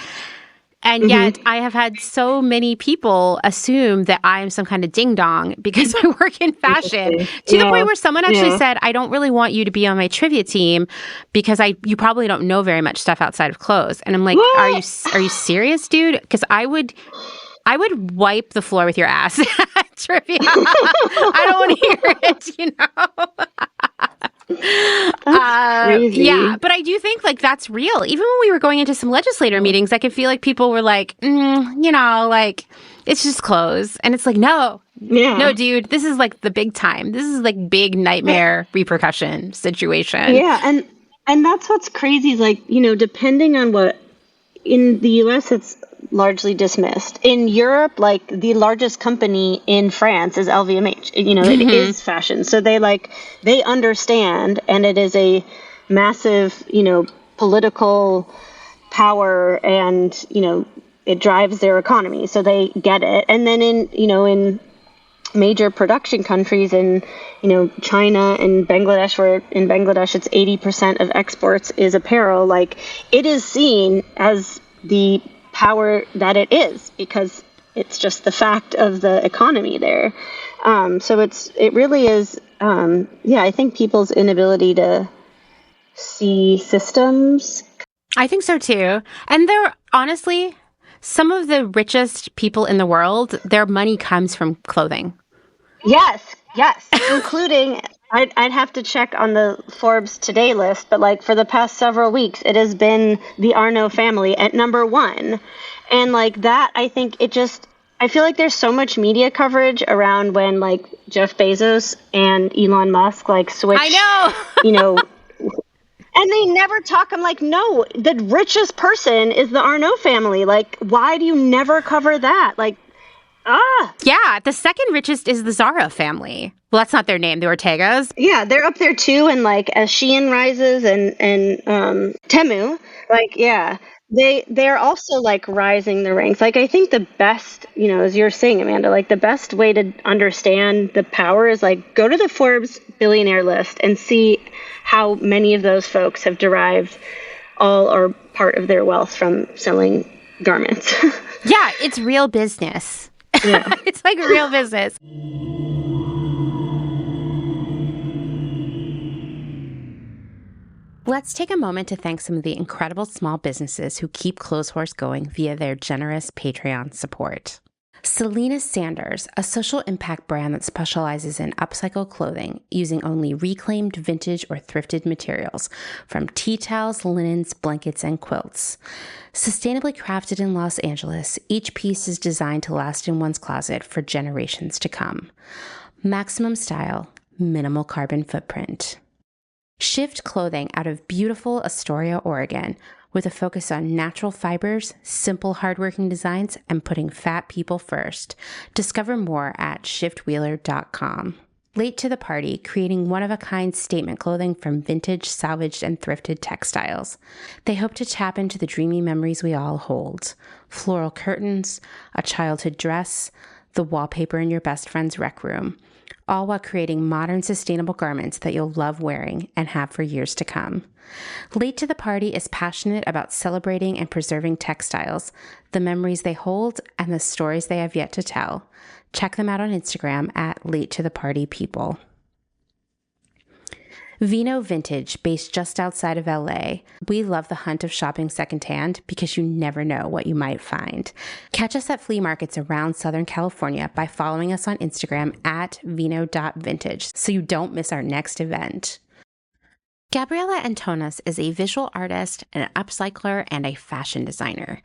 And yet I have had so many people assume that I am some kind of ding-dong because I work in fashion to the point where someone actually said, I don't really want you to be on my trivia team because you probably don't know very much stuff outside of clothes. And I'm like, are you serious, dude? Because I would wipe the floor with your ass at trivia. I don't want to hear it, That's crazy. Yeah, but I do think like that's real. Even when we were going into some legislator meetings, I could feel like people were like, like it's just clothes. And it's like, no, dude, this is like the big time. This is like big nightmare repercussion situation. Yeah. And that's what's crazy is like, depending on what in the US, it's largely dismissed. In Europe, like the largest company in France is LVMH. It is fashion. So they understand, and it is a massive, political power and, it drives their economy. So they get it. And then in major production countries in, China and Bangladesh, where in Bangladesh it's 80% of exports is apparel, like it is seen as the power that it is because it's just the fact of the economy there. So it really is, I think people's inability to see systems. I think so too. And they're honestly, some of the richest people in the world, their money comes from clothing. Yes, including, I'd have to check on the Forbes Today list, but like for the past several weeks, it has been the Arnault family at number one. And like that, I think I feel like there's so much media coverage around when like Jeff Bezos and Elon Musk like switch. I know. And they never talk. I'm like, no, the richest person is the Arnault family. Like, why do you never cover that? Like, Ah, Yeah, the second richest is the Zara family. Well, that's not their name, the Ortegas. yeah, they're up there too. And like as Shein rises and Temu, like yeah, they're also like rising the ranks. Like I think the best, as you're saying, Amanda, like the best way to understand the power is like go to the Forbes billionaire list and see how many of those folks have derived all or part of their wealth from selling garments. Yeah, it's real business. Yeah. It's like real business. Let's take a moment to thank some of the incredible small businesses who keep Clotheshorse going via their generous Patreon support. Selena Sanders, a social impact brand that specializes in upcycle clothing using only reclaimed vintage or thrifted materials from tea towels, linens, blankets, and quilts. Sustainably crafted in Los Angeles, each piece is designed to last in one's closet for generations to come. Maximum style, minimal carbon footprint. Shift Clothing out of beautiful Astoria, Oregon, with a focus on natural fibers, simple, hardworking designs, and putting fat people first. Discover more at shiftwheeler.com. Late to the Party, creating one-of-a-kind statement clothing from vintage, salvaged, and thrifted textiles. They hope to tap into the dreamy memories we all hold. Floral curtains, a childhood dress, the wallpaper in your best friend's rec room, all while creating modern, sustainable garments that you'll love wearing and have for years to come. Late to the Party is passionate about celebrating and preserving textiles, the memories they hold, and the stories they have yet to tell. Check them out on Instagram at Late to the Party People. Vino Vintage, based just outside of LA. We love the hunt of shopping secondhand because you never know what you might find. Catch us at flea markets around Southern California by following us on Instagram at vino.vintage so you don't miss our next event. Gabriella Antonis is a visual artist, an upcycler, and a fashion designer.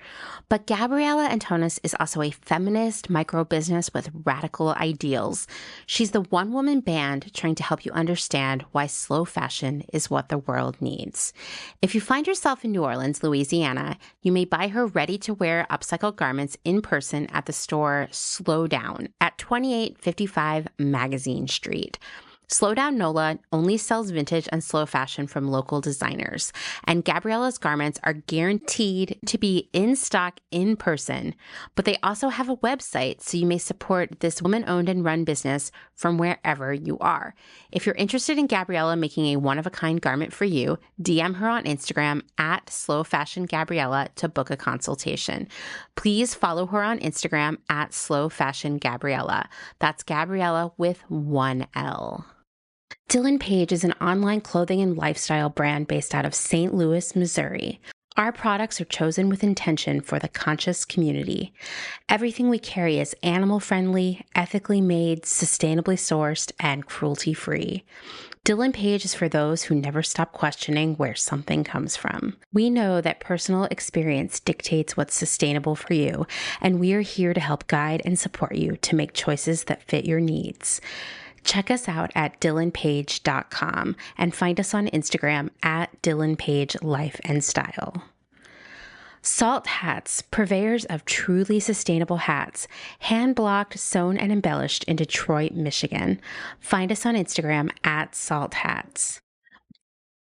But Gabriella Antonis is also a feminist micro-business with radical ideals. She's the one-woman band trying to help you understand why slow fashion is what the world needs. If you find yourself in New Orleans, Louisiana, you may buy her ready-to-wear upcycled garments in person at the store Slow Down at 2855 Magazine Street. Slow Down NOLA only sells vintage and slow fashion from local designers, and Gabriella's garments are guaranteed to be in stock in person, but they also have a website so you may support this woman-owned and run business from wherever you are. If you're interested in Gabriella making a one-of-a-kind garment for you, DM her on Instagram at slowfashiongabriella to book a consultation. Please follow her on Instagram at slowfashiongabriella. That's Gabriella with one L. Dylan Page is an online clothing and lifestyle brand based out of St. Louis, Missouri. Our products are chosen with intention for the conscious community. Everything we carry is animal-friendly, ethically made, sustainably sourced, and cruelty-free. Dylan Page is for those who never stop questioning where something comes from. We know that personal experience dictates what's sustainable for you, and we are here to help guide and support you to make choices that fit your needs. Check us out at dylanpage.com and find us on Instagram at dylanpagelifeandstyle. Salt Hats, purveyors of truly sustainable hats, hand-blocked, sewn, and embellished in Detroit, Michigan. Find us on Instagram at Salt Hats.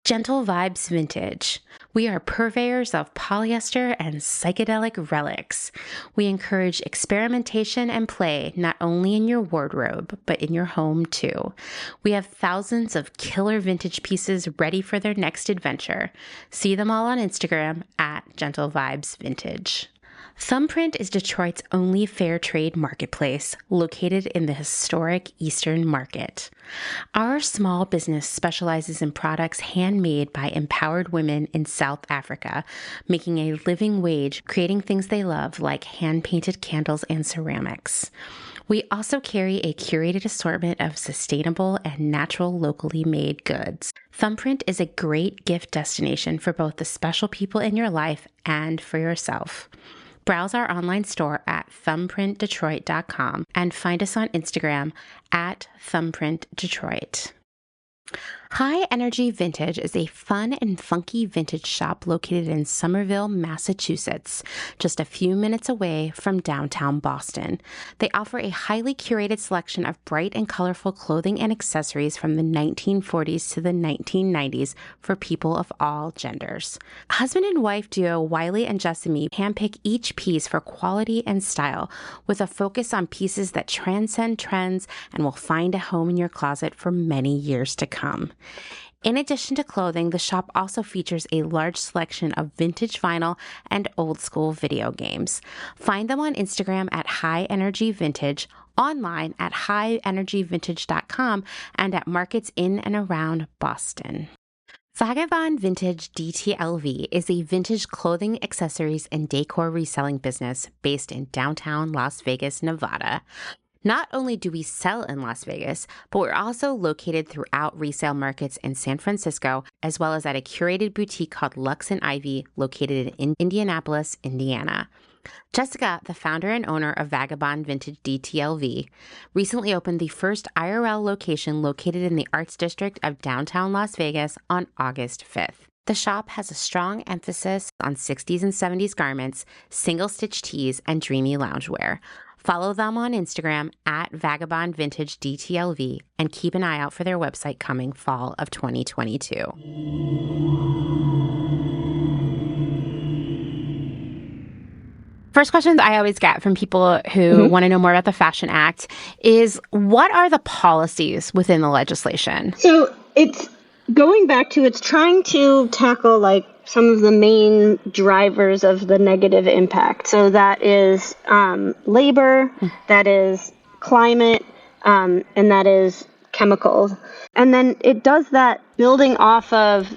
Gentle Vibes Vintage. We are purveyors of polyester and psychedelic relics. We encourage experimentation and play not only in your wardrobe, but in your home too. We have thousands of killer vintage pieces ready for their next adventure. See them all on Instagram at Gentle Vibes Vintage. Thumbprint is Detroit's only fair trade marketplace, located in the historic Eastern Market. Our small business specializes in products handmade by empowered women in South Africa, making a living wage, creating things they love like hand-painted candles and ceramics. We also carry a curated assortment of sustainable and natural locally made goods. Thumbprint is a great gift destination for both the special people in your life and for yourself. Browse our online store at thumbprintdetroit.com and find us on Instagram at thumbprintdetroit. High Energy Vintage is a fun and funky vintage shop located in Somerville, Massachusetts, just a few minutes away from downtown Boston. They offer a highly curated selection of bright and colorful clothing and accessories from the 1940s to the 1990s for people of all genders. Husband and wife duo Wiley and Jessamy handpick each piece for quality and style, with a focus on pieces that transcend trends and will find a home in your closet for many years to come. In addition to clothing, the shop also features a large selection of vintage vinyl and old school video games. Find them on Instagram at High Energy Vintage, online at highenergyvintage.com, and at markets in and around Boston. Vagabond Vintage DTLV is a vintage clothing, accessories, and decor reselling business based in downtown Las Vegas, Nevada. Not only do we sell in Las Vegas, but we're also located throughout resale markets in San Francisco, as well as at a curated boutique called Lux and Ivy, located in Indianapolis, Indiana. Jessica, the founder and owner of Vagabond Vintage DTLV, recently opened the first IRL location located in the Arts District of downtown Las Vegas on August 5th. The shop has a strong emphasis on 60s and 70s garments, single-stitch tees, and dreamy loungewear. Follow them on Instagram at Vagabond Vintage DTLV and keep an eye out for their website coming fall of 2022. First question I always get from people who want to know more about the Fashion Act is, what are the policies within the legislation? So it's going back to, it's trying to tackle like some of the main drivers of the negative impact. So that is labor, that is climate, and that is chemicals. And then it does that building off of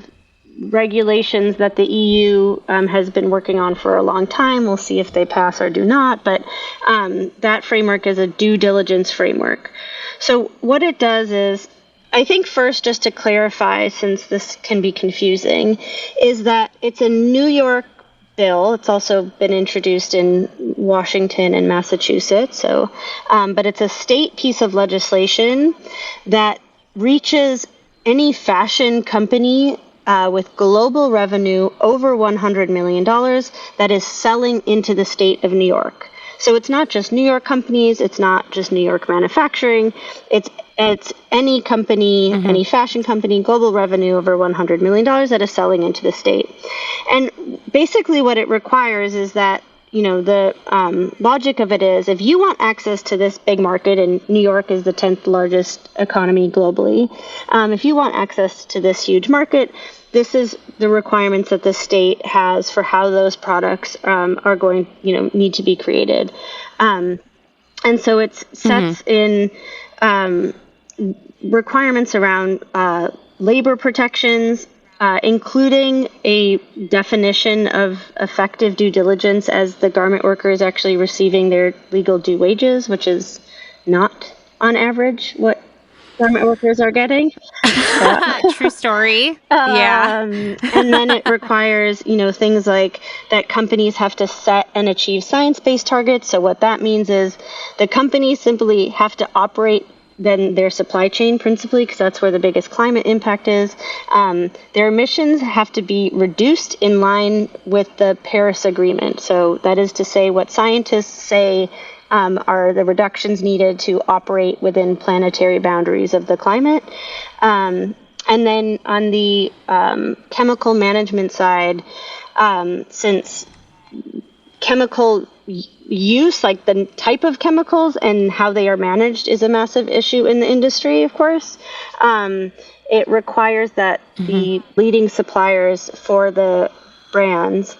regulations that the EU has been working on for a long time. We'll see if they pass or do not, but that framework is a due diligence framework. So what it does is, I think first, just to clarify, since this can be confusing, is that it's a New York bill. It's also been introduced in Washington and Massachusetts. So, but it's a state piece of legislation that reaches any fashion company with global revenue over $100 million that is selling into the state of New York. So it's not just New York companies. It's not just New York manufacturing. It's any company, any fashion company, global revenue over $100 million that is selling into the state. And basically what it requires is that, you know, the logic of it is, if you want access to this big market, and New York is the 10th largest economy globally, if you want access to this huge market, this is the requirements that the state has for how those products are going, need to be created. And so it sets in requirements around labor protections, including a definition of effective due diligence as the garment worker is actually receiving their legal due wages, which is not on average what garment workers are getting. True story. Yeah. And then it requires, things like that companies have to set and achieve science-based targets. So what that means is the companies simply have to operate then their supply chain principally, because that's where the biggest climate impact is. Their emissions have to be reduced in line with the Paris Agreement. So that is to say, what scientists say are the reductions needed to operate within planetary boundaries of the climate. And then on the chemical management side, since chemical use, like the type of chemicals and how they are managed, is a massive issue in the industry, of course, it requires that the leading suppliers for the brands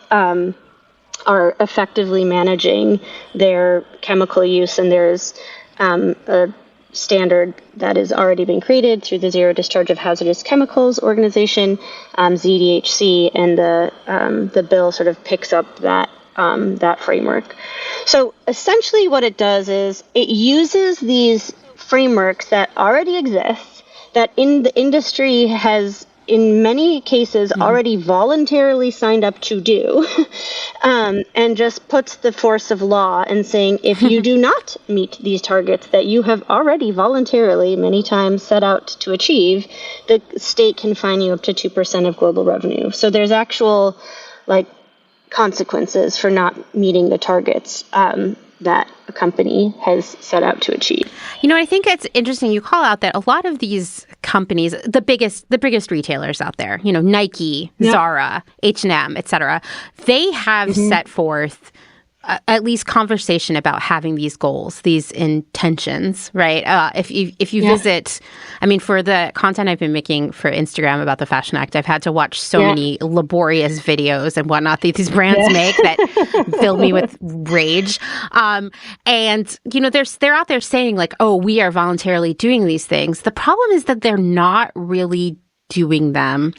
are effectively managing their chemical use, and there's a standard that has already been created through the Zero Discharge of Hazardous Chemicals Organization, ZDHC, and the bill sort of picks up that framework. So essentially what it does is it uses these frameworks that already exist, that in the industry has in many cases already voluntarily signed up to do, and just puts the force of law and saying, if you do not meet these targets that you have already voluntarily many times set out to achieve, the state can fine you up to 2% of global revenue. So there's actual consequences for not meeting the targets that a company has set out to achieve. I think it's interesting you call out that a lot of these companies, the biggest retailers out there, Nike, Zara, H&M, et cetera, they have set forth at least conversation about having these goals, these intentions, right? If you visit, for the content I've been making for Instagram about the Fashion Act, I've had to watch so many laborious videos and whatnot that these brands make that fill me with rage. And they're out there saying oh, we are voluntarily doing these things. The problem is that they're not really doing them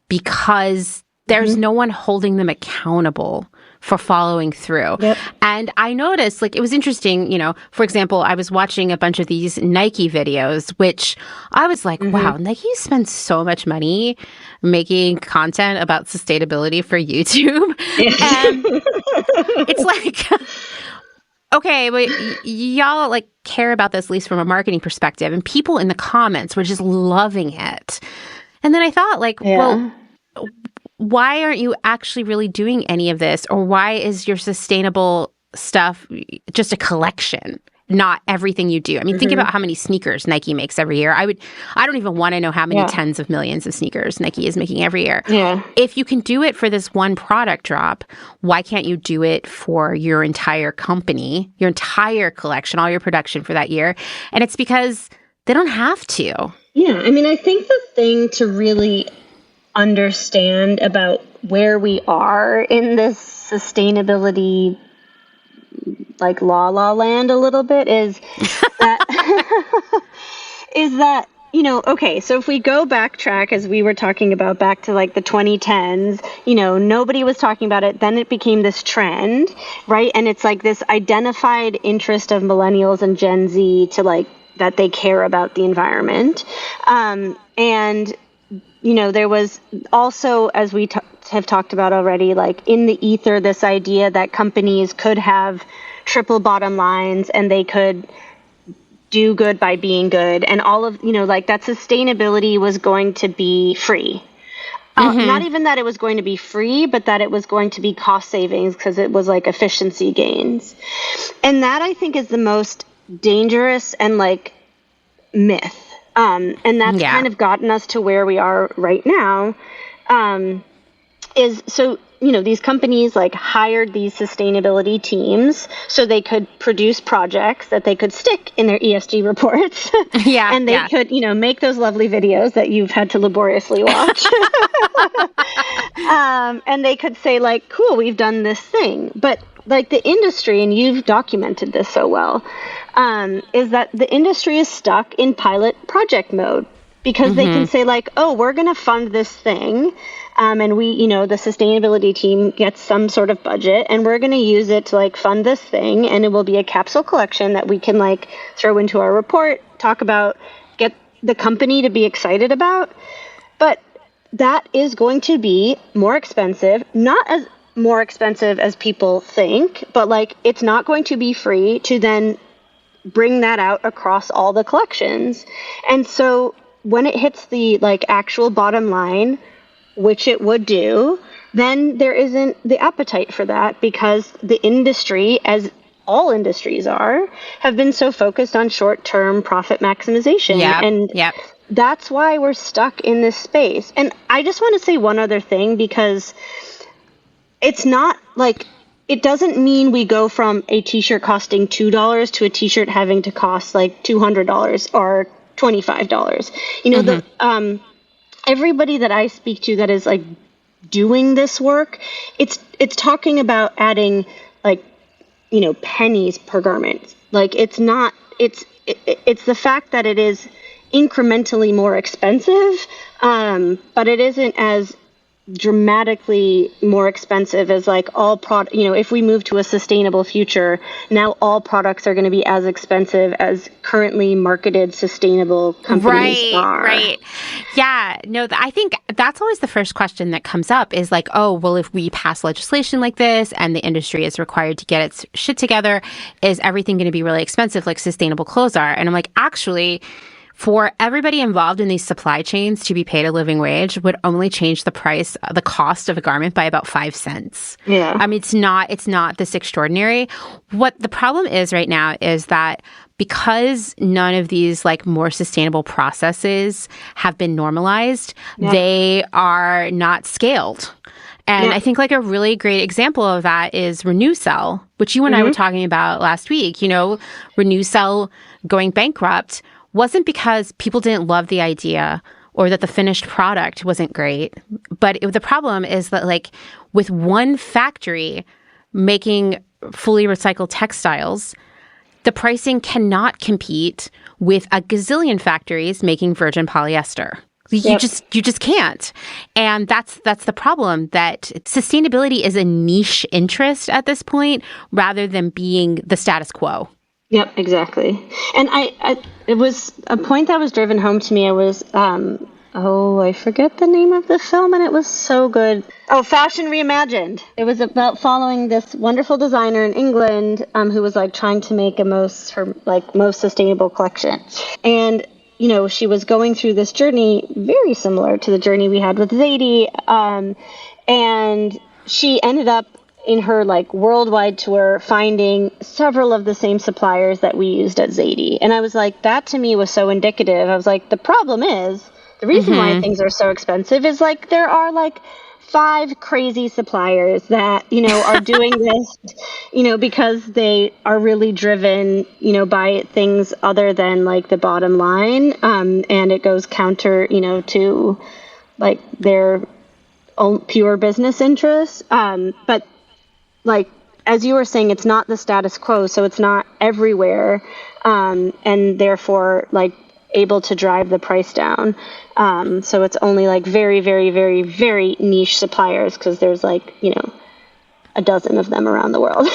because there's no one holding them accountable for following through. Yep. And I noticed, it was interesting, for example, I was watching a bunch of these Nike videos, which I was like, wow, Nike spends so much money making content about sustainability for YouTube. And it's okay, but y'all care about this, at least from a marketing perspective. And people in the comments were just loving it. And then I thought well, why aren't you actually really doing any of this? Or why is your sustainable stuff just a collection, not everything you do? Think about how many sneakers Nike makes every year. I don't even want to know how many tens of millions of sneakers Nike is making every year. Yeah. If you can do it for this one product drop, why can't you do it for your entire company, your entire collection, all your production for that year? And it's because they don't have to. Yeah. I think the thing to really understand about where we are in this sustainability la land a little bit is that okay, so if we go backtrack, as we were talking about, back to the 2010s, nobody was talking about it, then it became this trend, right? And it's this identified interest of millennials and Gen Z to that they care about the environment, and there was also, as we have talked about already, in the ether, this idea that companies could have triple bottom lines and they could do good by being good. And all of, that sustainability was going to be free. Not even that it was going to be free, but that it was going to be cost savings because it was efficiency gains. And that, I think, is the most dangerous and myth. And that's kind of gotten us to where we are right now, these companies hired these sustainability teams so they could produce projects that they could stick in their ESG reports. And they could, make those lovely videos that you've had to laboriously watch. And they could say cool, we've done this thing. But the industry, and you've documented this so well, is that the industry is stuck in pilot project mode because they can say oh, we're going to fund this thing. And we, the sustainability team gets some sort of budget and we're going to use it to fund this thing. And it will be a capsule collection that we can throw into our report, talk about, get the company to be excited about. But that is going to be more expensive, not as more expensive as people think, but it's not going to be free to then bring that out across all the collections. And so when it hits the actual bottom line, which it would do, then there isn't the appetite for that because the industry, as all industries are, have been so focused on short-term profit maximization. And that's why we're stuck in this space. And I just want to say one other thing, because it's not it doesn't mean we go from a t-shirt costing $2 to a t-shirt having to cost $200 or $25. The everybody that I speak to that is doing this work, it's talking about adding pennies per garment. It's not, it's the fact that it is incrementally more expensive, but it isn't as dramatically more expensive as like all product, if we move to a sustainable future, now all products are going to be as expensive as currently marketed sustainable companies are. Right. Yeah. No, I think that's always the first question that comes up is like, oh, well, if we pass legislation like this and the industry is required to get its shit together, is everything going to be really expensive like sustainable clothes are? And I'm like, actually, for everybody involved in these supply chains to be paid a living wage would only change the cost of a garment by about 5 cents. Yeah. I mean, it's not this extraordinary. What the problem is right now is that because none of these like more sustainable processes have been normalized, they are not scaled. And I think like a really great example of that is Renewcell, which you and I were talking about last week. Renewcell going bankrupt wasn't because people didn't love the idea or that the finished product wasn't great. But the problem is that like with one factory making fully recycled textiles, the pricing cannot compete with a gazillion factories making virgin polyester. You just can't. And that's the problem, that sustainability is a niche interest at this point rather than being the status quo. Yep, exactly. And it was a point that was driven home to me. I was, I forget the name of the film, and it was so good. Oh, Fashion Reimagined. It was about following this wonderful designer in England who was like trying to make her most sustainable collection. And, she was going through this journey very similar to the journey we had with Zadie. And she ended up in her like worldwide tour finding several of the same suppliers that we used at Zadie. And I was like, that to me was so indicative. I was like, the problem is the reason why things are so expensive is like there are like 5 crazy suppliers that, are doing this, because they are really driven, by things other than like the bottom line. And it goes counter, to like their own pure business interests. But like, as you were saying, it's not the status quo, so it's not everywhere, and therefore, like, able to drive the price down. So it's only, like, very, very, very, very niche suppliers, because there's, like, a dozen of them around the world.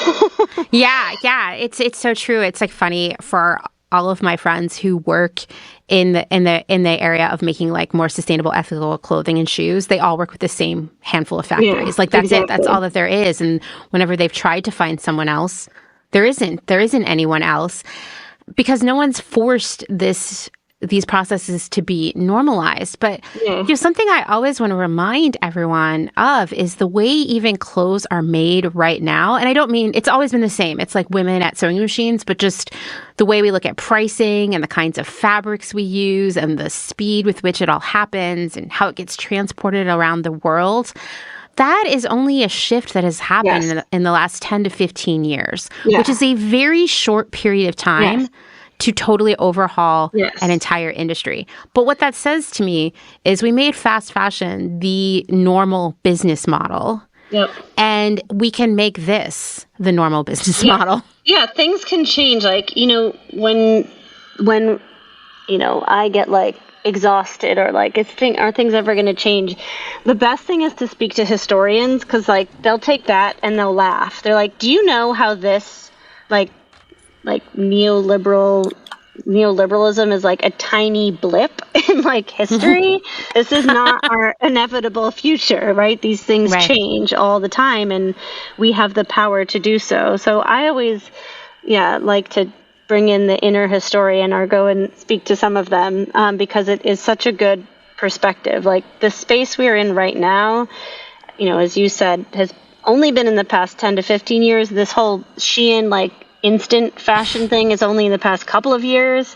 Yeah. It's so true. It's, like, funny for all of my friends who work in the area of making like more sustainable, ethical clothing and shoes. They all work with the same handful of factories. Like that's it. That's all that there is. And whenever they've tried to find someone else, there isn't anyone else, because no one's forced these processes to be normalized. But something I always want to remind everyone of is the way even clothes are made right now. And I don't mean it's always been the same. It's like women at sewing machines, but just the way we look at pricing and the kinds of fabrics we use and the speed with which it all happens and how it gets transported around the world. That is only a shift that has happened in the last 10 to 15 years, which is a very short period of time to totally overhaul an entire industry. But what that says to me is we made fast fashion the normal business model. Yep. And we can make this the normal business model. Yeah, things can change. Like, when I get like exhausted or like, are things ever going to change? The best thing is to speak to historians, because like they'll take that and they'll laugh. They're like, do you know how this like neoliberalism is like a tiny blip in like history? This is not our inevitable future, right? These things change all the time, and we have the power to do so. So I always like to bring in the inner historian or go and speak to some of them, because it is such a good perspective. Like the space we're in right now, as you said, has only been in the past 10 to 15 years. This whole Shein like instant fashion thing is only in the past couple of years.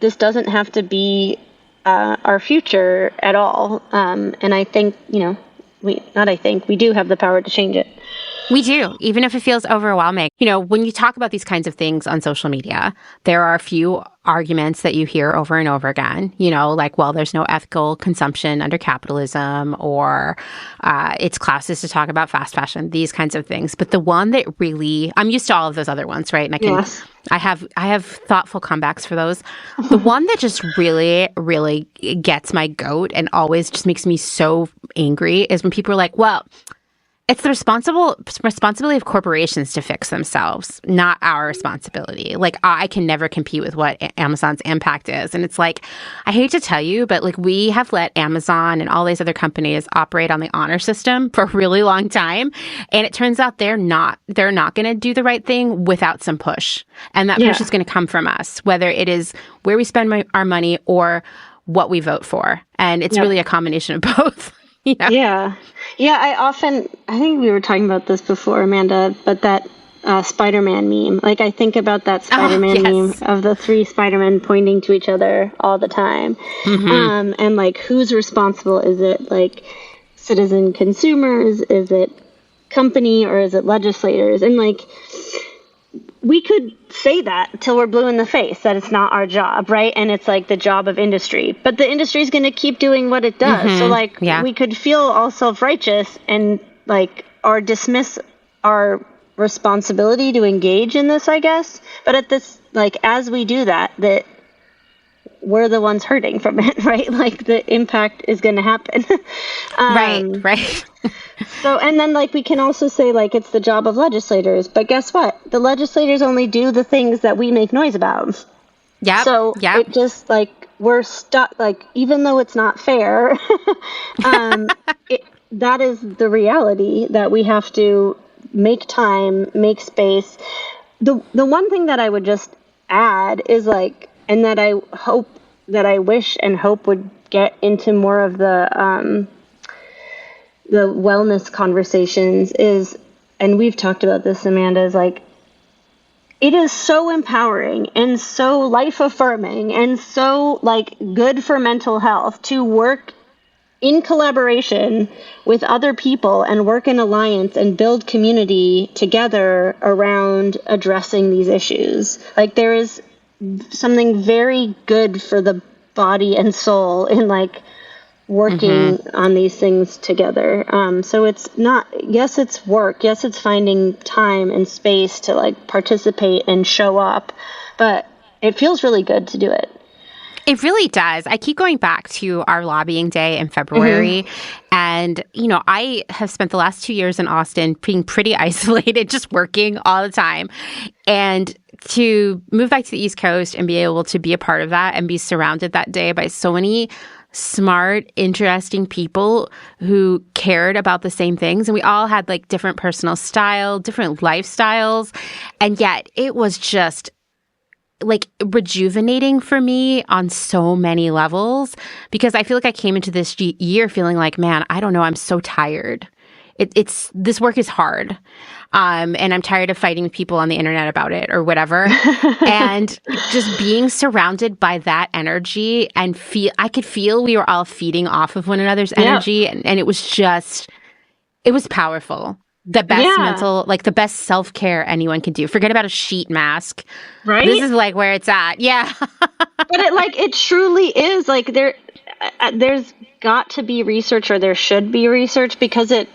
This doesn't have to be our future at all. And I think, we do have the power to change it. We do, even if it feels overwhelming. You know, when you talk about these kinds of things on social media, there are a few arguments that you hear over and over again, you know, like, well, there's no ethical consumption under capitalism, or it's classist to talk about fast fashion, these kinds of things. But the one that really, I'm used to all of those other ones, right? And Yes. I have thoughtful comebacks for those. The one that just really, really gets my goat and always just makes me so angry is when people are like, well, it's the responsibility of corporations to fix themselves, not our responsibility. Like, I can never compete with what Amazon's impact is. And it's like, I hate to tell you, but like, we have let Amazon and all these other companies operate on the honor system for a really long time. And it turns out they're not going to do the right thing without some push. And that push is going to come from us, whether it is where we spend our money or what we vote for. And it's really a combination of both. Yeah. I think we were talking about this before, Amanda, but that Spider-Man meme, like, I think about that Spider-Man meme of the 3 Spider-Men pointing to each other all the time. Mm-hmm. And like, who's responsible? Is it like citizen consumers? Is it company, or is it legislators? And like, we could say that till we're blue in the face, that it's not our job, right? And it's like the job of industry. But the industry is going to keep doing what it does. Mm-hmm. So like, we could feel all self-righteous and like, or dismiss our responsibility to engage in this, I guess. But at this, like, as we do that we're the ones hurting from it, right? Like, the impact is going to happen. Right. So, and then, like, we can also say, like, it's the job of legislators. But guess what? The legislators only do the things that we make noise about. Yeah. So it just, like, we're stuck, like, even though it's not fair, that is the reality, that we have to make time, make space. The one thing that I would just add is, like, and that I wish and hope would get into more of the wellness conversations is, and we've talked about this, Amanda, is like, it is so empowering and so life affirming and so like good for mental health to work in collaboration with other people and work in alliance and build community together around addressing these issues. Like, there is something very good for the body and soul in like working on these things together. So it's not, yes, it's work. Yes, it's finding time and space to like participate and show up, but it feels really good to do it. It really does. I keep going back to our lobbying day in February. And, you know, I have spent the last 2 years in Austin being pretty isolated, just working all the time. And to move back to the East Coast and be able to be a part of that and be surrounded that day by so many smart, interesting people who cared about the same things. And we all had like different personal style, different lifestyles. And yet it was just like rejuvenating for me on so many levels, because I feel like I came into this year feeling like, man, I don't know, I'm so tired. It's this work is hard. And I'm tired of fighting with people on the internet about it or whatever. And just being surrounded by that energy and I could feel we were all feeding off of one another's energy. And it was powerful. The best mental, like the best self-care anyone can do. Forget about a sheet mask. Right? This is like where it's at. Yeah. But it truly is like there's got to be research, or there should be research, because I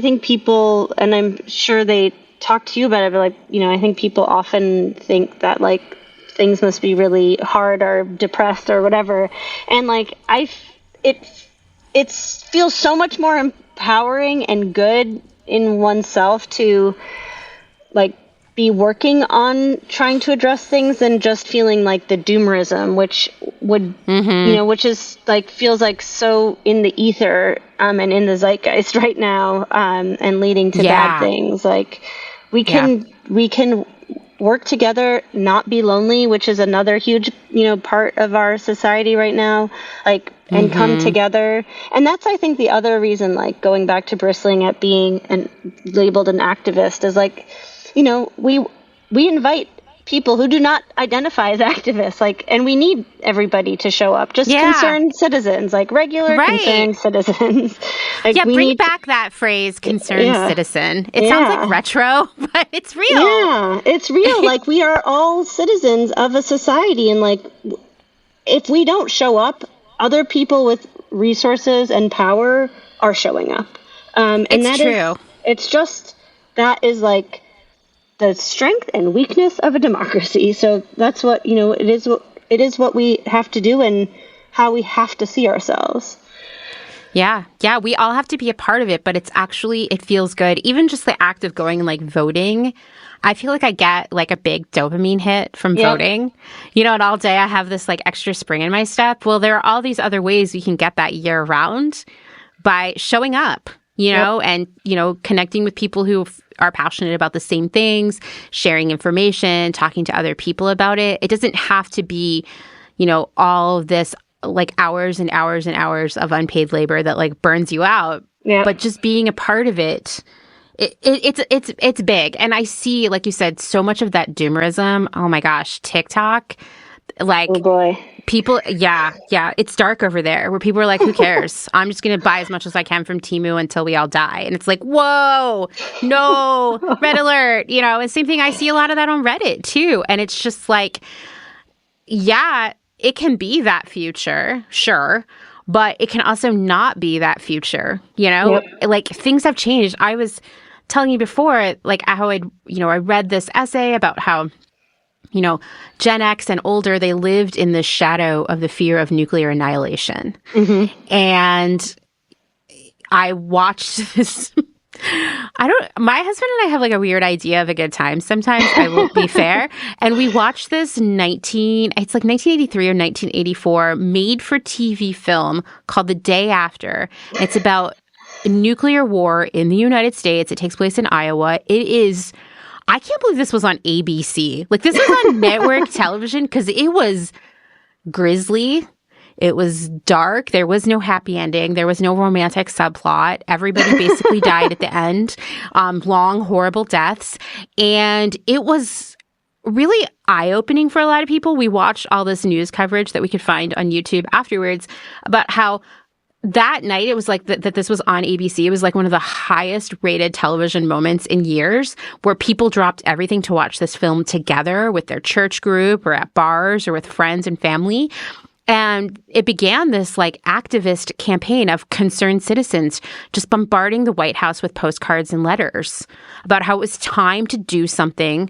think people, and I'm sure they talk to you about it, but like, I think people often think that like things must be really hard or depressed or whatever. And like, it feels so much more empowering and good in oneself to like be working on trying to address things than just feeling like the doomerism, which would, which is like, feels like so in the ether, and in the zeitgeist right now, and leading to bad things. Like we can work together, not be lonely, which is another huge, part of our society right now, like, and come together. And that's, I think, the other reason, like, going back to bristling at being labeled an activist is like, we invite people who do not identify as activists, like, and we need everybody to show up, just concerned citizens, like regular concerned citizens. Like, bring back that phrase, concerned citizen. It sounds like retro, but it's real. Yeah, it's real. Like, we are all citizens of a society, and like, if we don't show up, other people with resources and power are showing up. And it's true. That is like the strength and weakness of a democracy. So that's what, it is what we have to do and how we have to see ourselves. Yeah. Yeah. We all have to be a part of it, but it feels good. Even just the act of going and like voting. I feel like I get like a big dopamine hit from voting. And all day I have this like extra spring in my step. Well, there are all these other ways we can get that year round by showing up, and, connecting with people who are passionate about the same things, sharing information, talking to other people about it. It doesn't have to be, all of this like hours and hours and hours of unpaid labor that like burns you out. Yeah. But just being a part of it, it's big. And I see, like you said, so much of that doomerism. Oh my gosh, TikTok. Like, oh boy. People, it's dark over there where people are like, who cares? I'm just going to buy as much as I can from Temu until we all die. And it's like, whoa, no, red alert. And same thing, I see a lot of that on Reddit too. And it's just like, it can be that future, sure. But it can also not be that future, Like, things have changed. I was telling you before, like, how I read this essay about how, Gen X and older, they lived in the shadow of the fear of nuclear annihilation. Mm-hmm. And I watched this. My husband and I have like a weird idea of a good time. Sometimes I will be fair. And we watched this it's like 1983 or 1984 made for TV film called The Day After. It's about nuclear war in the United States. It takes place in Iowa. I can't believe this was on ABC. Like, this was on network television because it was grisly. It was dark. There was no happy ending. There was no romantic subplot. Everybody basically died at the end. Long, horrible deaths. And it was really eye-opening for a lot of people. We watched all this news coverage that we could find on YouTube afterwards about how that night, it was like that this was on ABC. It was like one of the highest rated television moments in years where people dropped everything to watch this film together with their church group or at bars or with friends and family. And it began this like activist campaign of concerned citizens just bombarding the White House with postcards and letters about how it was time to do something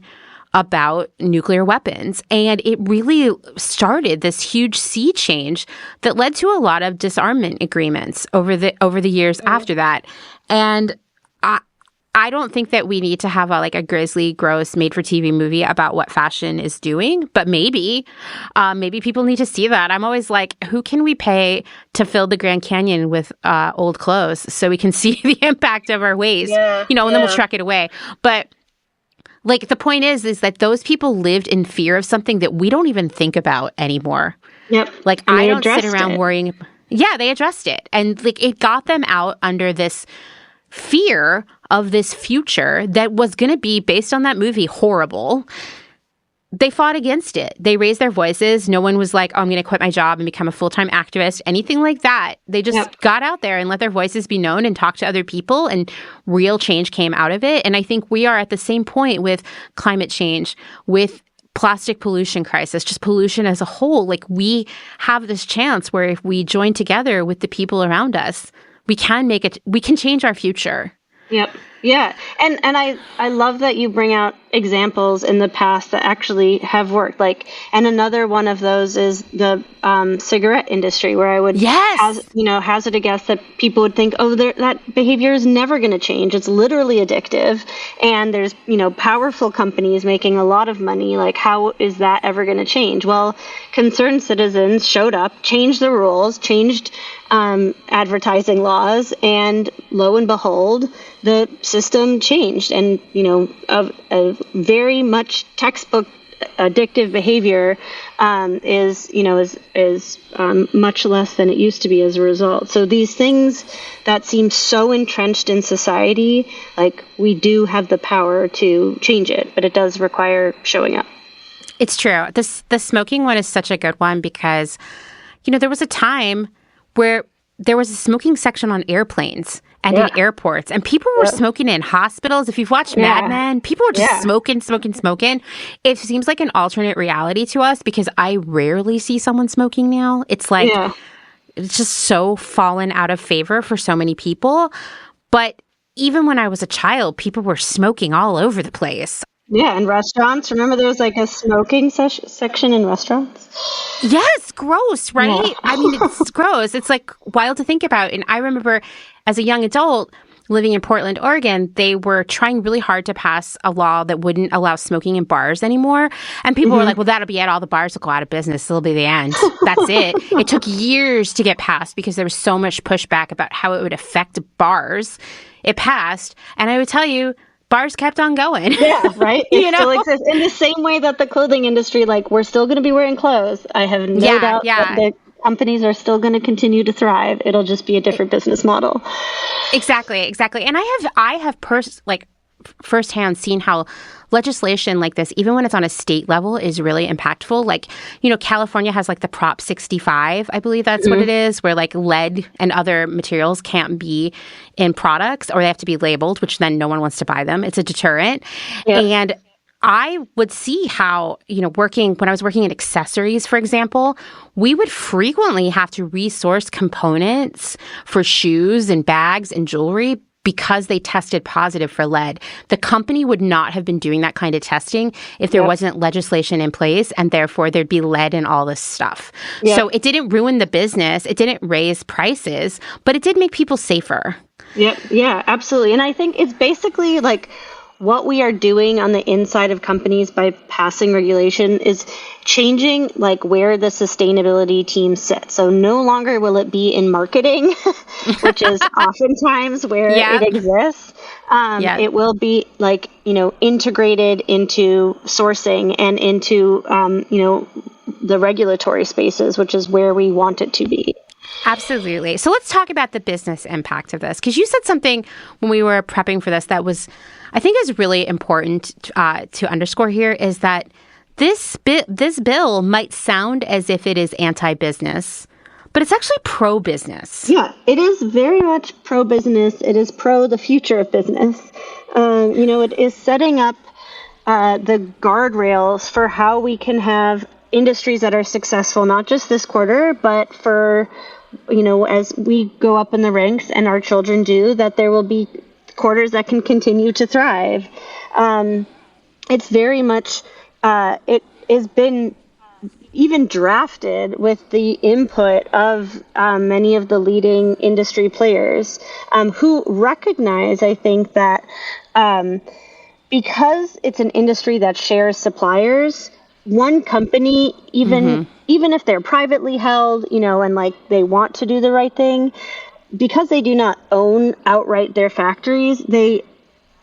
about nuclear weapons. And it really started this huge sea change that led to a lot of disarmament agreements over the years after that. And I don't think that we need to have a grisly, gross, made-for-TV movie about what fashion is doing, but maybe people need to see that. I'm always like, who can we pay to fill the Grand Canyon with old clothes so we can see the impact of our waste, and then we'll truck it away. But like, the point is that those people lived in fear of something that we don't even think about anymore. Yep. Like, I don't sit around worrying. Yeah, they addressed it. And like, it got them out under this fear of this future that was going to be, based on that movie, horrible. They fought against it. They raised their voices. No one was like, oh, I'm going to quit my job and become a full-time activist, anything like that. They just got out there and let their voices be known and talk to other people, and real change came out of it. And I think we are at the same point with climate change, with plastic pollution crisis, just pollution as a whole. Like, we have this chance where if we join together with the people around us, we can change our future. Yep. Yeah. And I love that you bring out examples in the past that actually have worked. Like, and another one of those is the cigarette industry, where I would hazard a guess that people would think, oh, that behavior is never going to change. It's literally addictive. And there's, powerful companies making a lot of money. Like, how is that ever going to change? Well, concerned citizens showed up, changed the rules, changed advertising laws, and lo and behold, the system changed. And a very much textbook addictive behavior is much less than it used to be as a result. So these things that seem so entrenched in society, like, we do have the power to change it, but it does require showing up. It's true. The smoking one is such a good one because, there was a time where there was a smoking section on airplanes and in airports, and people were smoking in hospitals. If you've watched Mad Men, people were just smoking. It seems like an alternate reality to us because I rarely see someone smoking now. It's like, it's just so fallen out of favor for so many people. But even when I was a child, people were smoking all over the place. Yeah, in restaurants. Remember there was like a smoking section in restaurants? Yes, gross, right? Yeah. I mean, it's gross. It's like wild to think about. And I remember as a young adult living in Portland, Oregon, they were trying really hard to pass a law that wouldn't allow smoking in bars anymore. And people were like, well, that'll be it. All the bars will go out of business. It'll be the end. That's it. It took years to get passed because there was so much pushback about how it would affect bars. It passed. And I would tell you, bars kept on going. Yeah, right? It still exists. In the same way that the clothing industry, like, we're still going to be wearing clothes. I have no doubt that the companies are still going to continue to thrive. It'll just be a different business model. Exactly. And I have firsthand seen how legislation like this, even when it's on a state level, is really impactful. Like, California has like the Prop 65, I believe that's what it is, where like lead and other materials can't be in products or they have to be labeled, which then no one wants to buy them. It's a deterrent. Yep. And I would see how, when I was working in accessories, for example, we would frequently have to resource components for shoes and bags and jewelry because they tested positive for lead. The company would not have been doing that kind of testing if there wasn't legislation in place, and therefore there'd be lead in all this stuff. Yep. So it didn't ruin the business. It didn't raise prices, but it did make people safer. Yeah, absolutely. And I think it's basically like what we are doing on the inside of companies by passing regulation is changing like where the sustainability team sits. So no longer will it be in marketing, which is oftentimes where it exists. It will be like, integrated into sourcing and into, the regulatory spaces, which is where we want it to be. Absolutely. So let's talk about the business impact of this, because you said something when we were prepping for this that was, I think, is really important to underscore here, is that this bill might sound as if it is anti-business, but it's actually pro-business. Yeah, it is very much pro-business. It is pro the future of business. It is setting up the guardrails for how we can have industries that are successful, not just this quarter, but for, as we go up in the ranks and our children do, that there will be quarters that can continue to thrive. It's very much, it has been even drafted with the input of many of the leading industry players who recognize, I think, that because it's an industry that shares suppliers, one company, even if they're privately held, and like they want to do the right thing, because they do not own outright their factories, they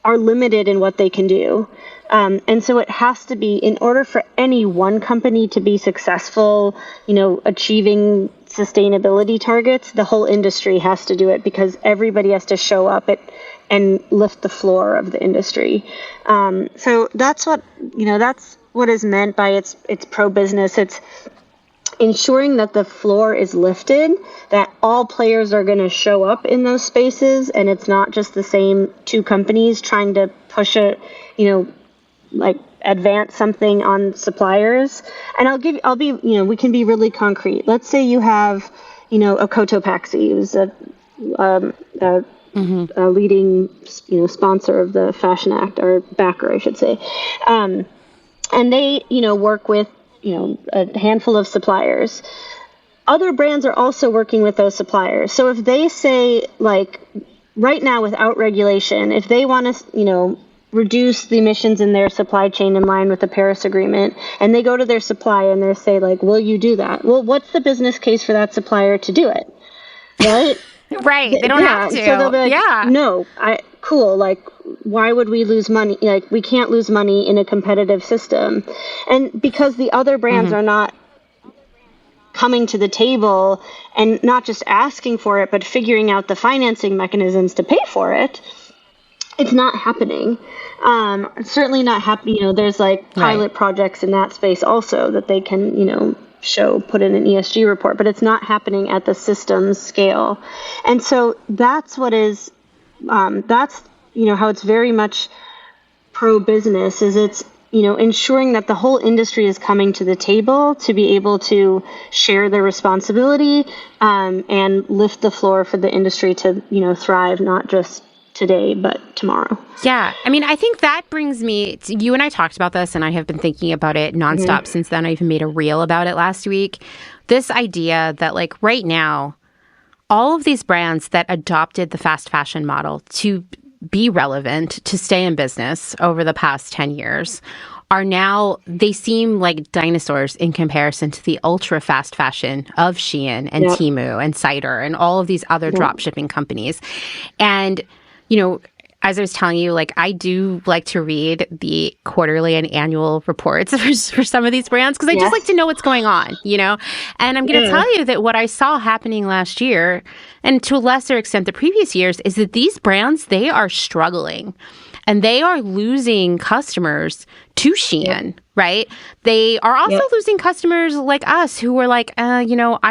are limited in what they can do. And so it has to be, in order for any one company to be successful, achieving sustainability targets, the whole industry has to do it because everybody has to show up and lift the floor of the industry. So that's what is meant by it's pro-business. It's ensuring that the floor is lifted, that all players are going to show up in those spaces, and it's not just the same two companies trying to push advance something on suppliers. And we can be really concrete. Let's say you have, a Cotopaxi, who's a leading, sponsor of the Fashion Act, or backer, I should say. And they, work with, a handful of suppliers. Other brands are also working with those suppliers. So if they say, like, right now without regulation, if they want to, reduce the emissions in their supply chain in line with the Paris Agreement, and they go to their supplier and they say, like, will you do that? Well, what's the business case for that supplier to do it? Right? Right. They don't have to. So they'll be like, no, cool. Like, why would we lose money? Like, we can't lose money in a competitive system. And because the other brands are not coming to the table and not just asking for it, but figuring out the financing mechanisms to pay for it, it's not happening. Certainly not happening. There's like pilot projects in that space also that they can, put in an ESG report, but it's not happening at the systems scale. And so that's what is, that's, how it's very much pro-business is it's, ensuring that the whole industry is coming to the table to be able to share their responsibility, and lift the floor for the industry to, thrive, not just today, but tomorrow. Yeah. I mean, I think that brings me to, you and I talked about this, and I have been thinking about it nonstop since then. I even made a reel about it last week. This idea that like right now, all of these brands that adopted the fast fashion model to be relevant, to stay in business over the past 10 years are now, they seem like dinosaurs in comparison to the ultra fast fashion of Shein and Temu and Cider and all of these other drop shipping companies. And, as I was telling you, like I do like to read the quarterly and annual reports for some of these brands because I just like to know what's going on, And I'm going to tell you that what I saw happening last year, and to a lesser extent the previous years, is that these brands, they are struggling. And they are losing customers to Shein, right? They are also losing customers like us who are like, I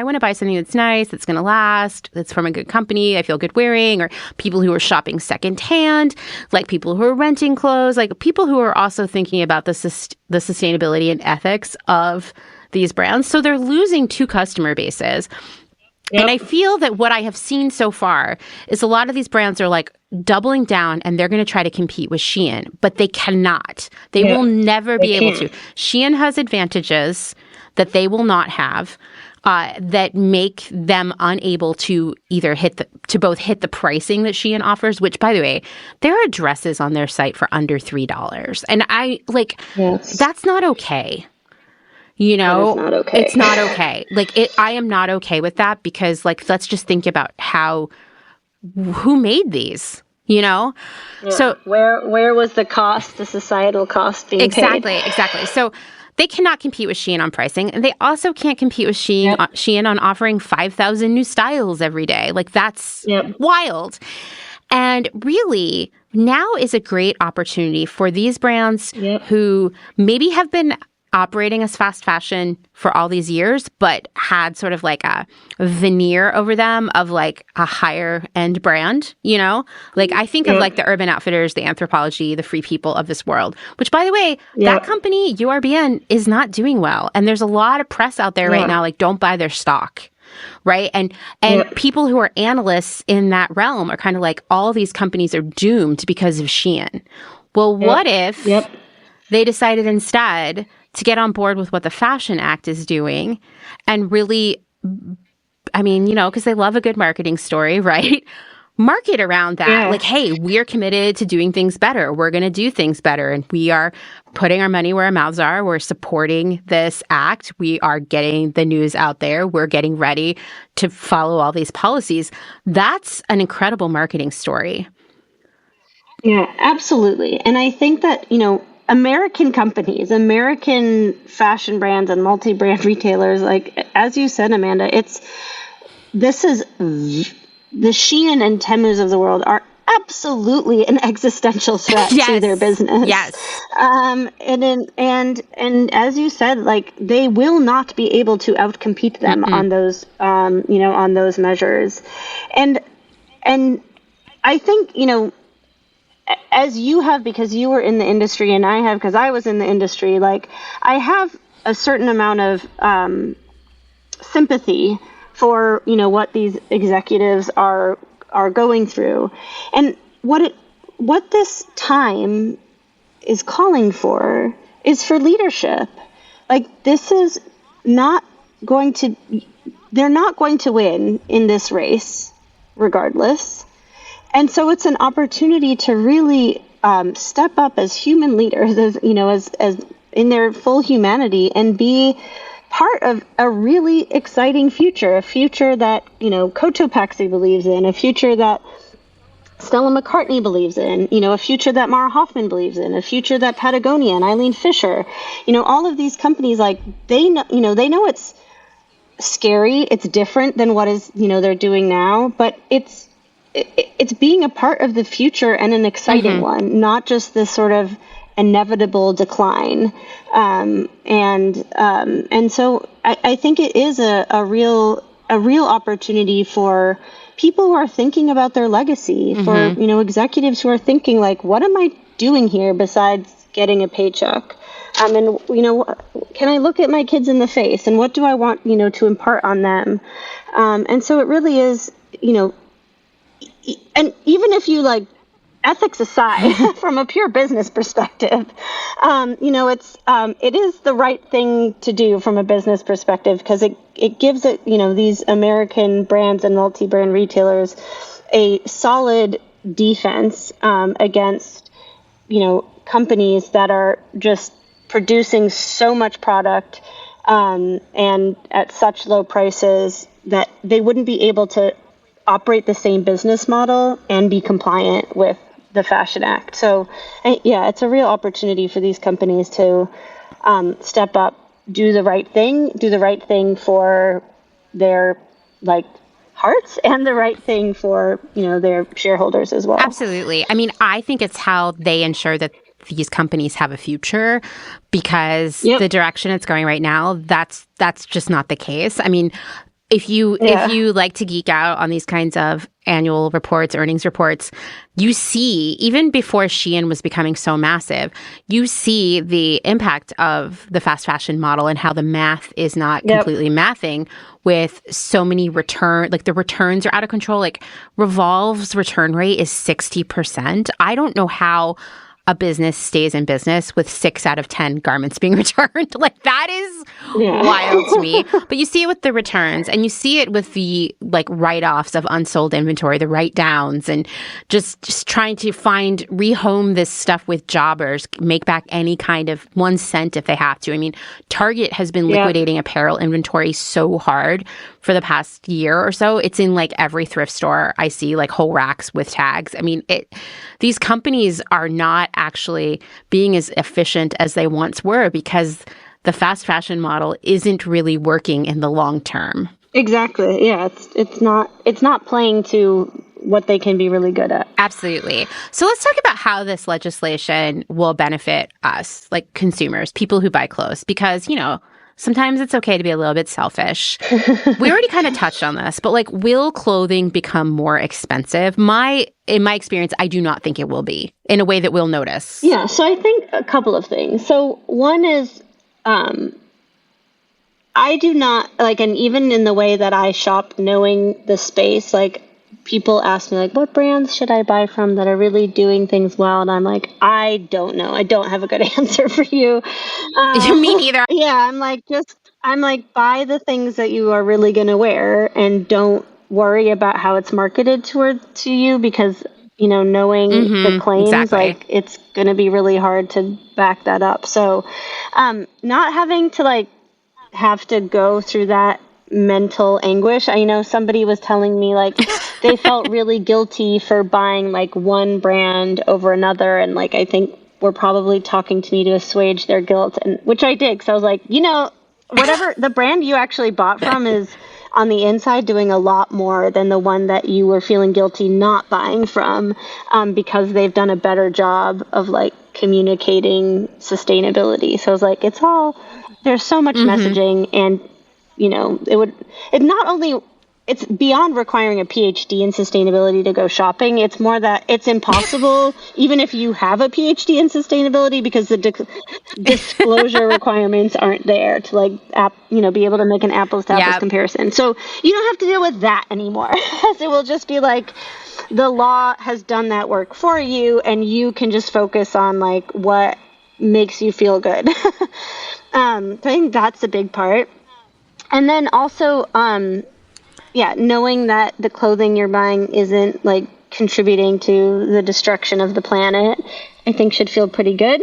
want to buy something that's nice, that's going to last, that's from a good company, I feel good wearing, or people who are shopping secondhand, like people who are renting clothes, like people who are also thinking about the sustainability and ethics of these brands. So they're losing two customer bases. And I feel that what I have seen so far is a lot of these brands are like doubling down and they're going to try to compete with Shein, but they cannot. They will never be able to. Shein has advantages that they will not have that make them unable to either both hit the pricing that Shein offers, which, by the way, there are dresses on their site for under $3. And that's not okay. That is not okay. It's not okay. I am not okay with that because, let's just think about who made these, Yeah. So where was the cost, the societal cost being paid? Exactly. So they cannot compete with Shein on pricing, and they also can't compete with Shein on offering 5,000 new styles every day. That's wild. And really, now is a great opportunity for these brands who maybe have been operating as fast fashion for all these years, but had sort of like a veneer over them of like a higher end brand, I think of like the Urban Outfitters, the Anthropologie, the Free People of this world, which, by the way, that company, URBN, is not doing well. And there's a lot of press out there right now, like, don't buy their stock. Right. And people who are analysts in that realm are kind of like, all these companies are doomed because of Shein. Well, what if they decided instead to get on board with what the Fashion Act is doing and really, because they love a good marketing story, right? Market around that. Like, hey, we're committed to doing things better. We're going to do things better. And we are putting our money where our mouths are. We're supporting this act. We are getting the news out there. We're getting ready to follow all these policies. That's an incredible marketing story. Yeah, absolutely. And I think that, American companies, American fashion brands and multi-brand retailers, like, as you said, Amanda, the Shein and Temus of the world are absolutely an existential threat to their business. Yes. And as you said, like, they will not be able to outcompete them on those, on those measures. And I think, as you have, because you were in the industry, and I have, because I was in the industry, like, I have a certain amount of sympathy for, what these executives are going through. And what this time is calling for is for leadership. Like, this is not going to, they're not going to win in this race regardless. And so it's an opportunity to really step up as human leaders, as in their full humanity, and be part of a really exciting future, a future that, Cotopaxi believes in, a future that Stella McCartney believes in, a future that Mara Hoffman believes in, a future that Patagonia and Eileen Fisher, all of these companies, like, they know it's scary, it's different than what is, they're doing now, but it's it's being a part of the future and an exciting one, not just this sort of inevitable decline. And so I think it is a real opportunity for people who are thinking about their legacy, for, executives who are thinking like, what am I doing here besides getting a paycheck? And, can I look at my kids in the face, and what do I want, to impart on them? And so it really is, and even if you like ethics aside, from a pure business perspective, it is the right thing to do from a business perspective, because it gives it, these American brands and multi-brand retailers a solid defense against, companies that are just producing so much product and at such low prices that they wouldn't be able to operate the same business model and be compliant with the Fashion Act. So, it's a real opportunity for these companies to step up, do the right thing for their hearts, and the right thing for their shareholders as well. Absolutely. I mean, I think it's how they ensure that these companies have a future, because the direction it's going right now, that's just not the case. I mean, if you like to geek out on these kinds of annual reports, earnings reports, you see, even before Shein was becoming so massive, you see the impact of the fast fashion model and how the math is not completely mathing with so many the returns are out of control. Revolve's return rate is 60%. I don't know how a business stays in business with 6 out of 10 garments being returned. That is wild to me. But you see it with the returns, and you see it with the write-offs of unsold inventory, the write-downs, and just trying to rehome this stuff with jobbers, make back any kind of 1 cent if they have to. I mean, Target has been liquidating apparel inventory so hard for the past year or so. It's in every thrift store I see, whole racks with tags. I mean, these companies are not actually being as efficient as they once were, because the fast fashion model isn't really working in the long term. Exactly. Yeah, it's not playing to what they can be really good at. Absolutely. So let's talk about how this legislation will benefit us, consumers, people who buy clothes, because, sometimes it's okay to be a little bit selfish. We already kind of touched on this, but will clothing become more expensive? In my experience, I do not think it will be, in a way that we'll notice. Yeah, so I think a couple of things. So one is, I do not, and even in the way that I shop, knowing the space, people ask me, what brands should I buy from that are really doing things well? And I'm I don't know. I don't have a good answer for you. Me neither. Yeah, buy the things that you are really going to wear, and don't worry about how it's marketed to you, because, knowing the claims, it's going to be really hard to back that up. So not having to have to go through that mental anguish. I know somebody was telling me they felt really guilty for buying one brand over another, and I think were probably talking to me to assuage their guilt, and which I did, because I was whatever the brand you actually bought from is on the inside doing a lot more than the one that you were feeling guilty not buying from, because they've done a better job of communicating sustainability. So I was there's so much messaging, and it's beyond requiring a PhD in sustainability to go shopping. It's more that it's impossible, even if you have a PhD in sustainability, because the disclosure requirements aren't there to be able to make an apples to apples comparison. So you don't have to deal with that anymore. It will just be the law has done that work for you, and you can just focus on what makes you feel good. So I think that's a big part. And then also, knowing that the clothing you're buying isn't contributing to the destruction of the planet, I think should feel pretty good.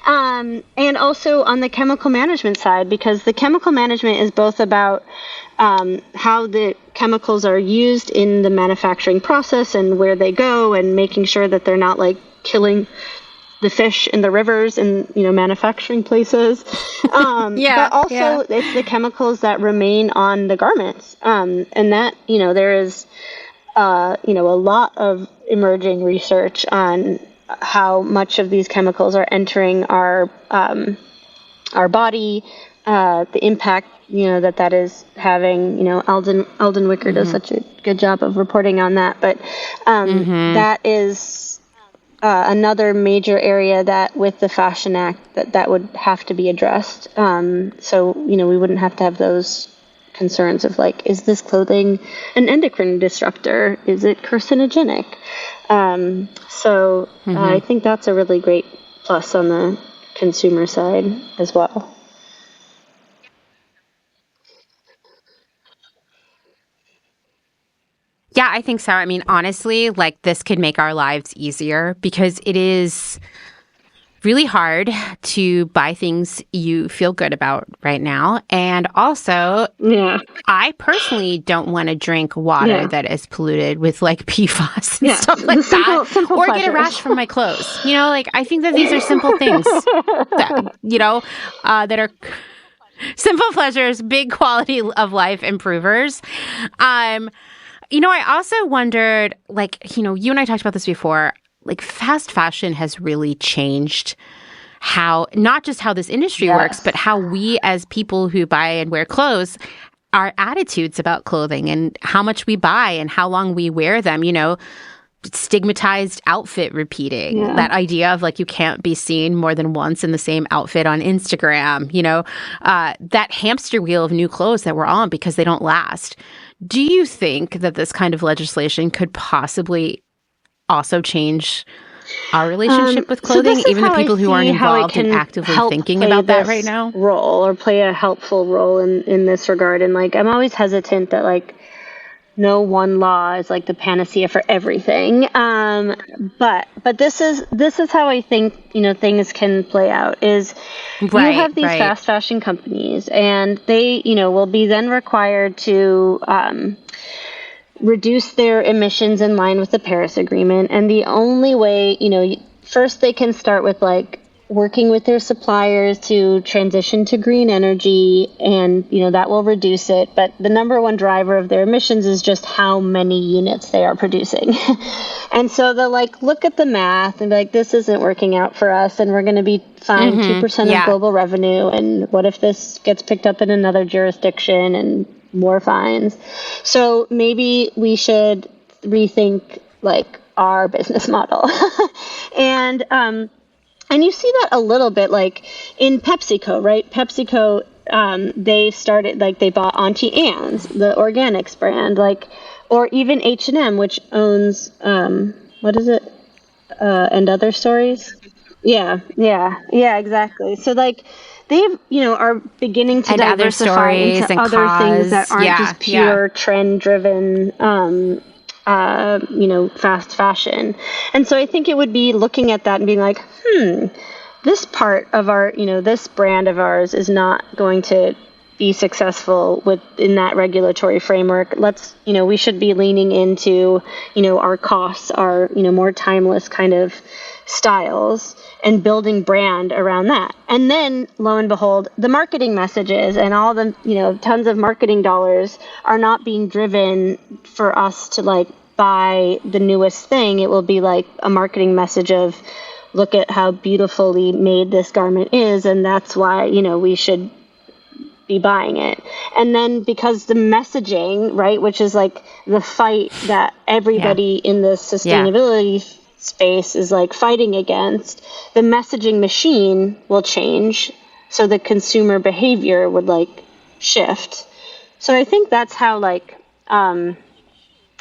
And also on the chemical management side, because the chemical management is both about how the chemicals are used in the manufacturing process and where they go, and making sure that they're not killing the fish in the rivers and manufacturing places, but also it's the chemicals that remain on the garments, and that there is a lot of emerging research on how much of these chemicals are entering our body, the impact, that is having. Alden Wicker does such a good job of reporting on that. But that is another major area that with the Fashion Act that would have to be addressed. So, we wouldn't have to have those concerns of like, is this clothing an endocrine disruptor? Is it carcinogenic? I think that's a really great plus on the consumer side as well. Yeah, I think so. I mean, honestly, like this could make our lives easier because it is really hard to buy things you feel good about right now. And also, I personally don't want to drink water that is polluted with like PFAS and stuff like that, or get a rash from my clothes. Like I think that these are simple things that, that are simple pleasures, big quality of life improvers. I also wondered, like, you and I talked about this before, like fast fashion has really changed how, not just how this industry works, but how we as people who buy and wear clothes, our attitudes about clothing and how much we buy and how long we wear them, stigmatized outfit repeating, that idea of like you can't be seen more than once in the same outfit on Instagram, that hamster wheel of new clothes that we're on because they don't last. Do you think that this kind of legislation could possibly also change our relationship with clothing, even the people who aren't involved in actively thinking about that right now? Role or play a helpful role in this regard. And like, I'm always hesitant that like no one law is like the panacea for everything. But this is how I think, things can play out is you have these fast fashion companies and they, will be then required to, reduce their emissions in line with the Paris Agreement. And the only way, first they can start with like working with their suppliers to transition to green energy, and that will reduce it. But the number one driver of their emissions is just how many units they are producing. And so they'll like look at the math and be like, this isn't working out for us, and we're going to be fined 2% of global revenue. And what if this gets picked up in another jurisdiction and more fines? So maybe we should rethink like our business model. And you see that a little bit like in PepsiCo, right? PepsiCo, they started, like they bought Auntie Anne's, the organics brand, like, or even H&M, which owns, what is it? And Other Stories? Yeah, exactly. So like they, are beginning to diversify into other things that aren't just pure trend-driven, fast fashion. And so I think it would be looking at that and being like, this part of our, this brand of ours is not going to be successful within that regulatory framework. Let's, we should be leaning into, our costs, our, more timeless kind of styles and building brand around that. And then lo and behold, the marketing messages and all the, tons of marketing dollars are not being driven for us to like buy the newest thing. It will be like a marketing message of, look at how beautifully made this garment is, and that's why, we should be buying it. And then because the messaging, right, which is like the fight that everybody in the sustainability space is like fighting against, the messaging machine will change, so the consumer behavior would like shift. So I think that's how like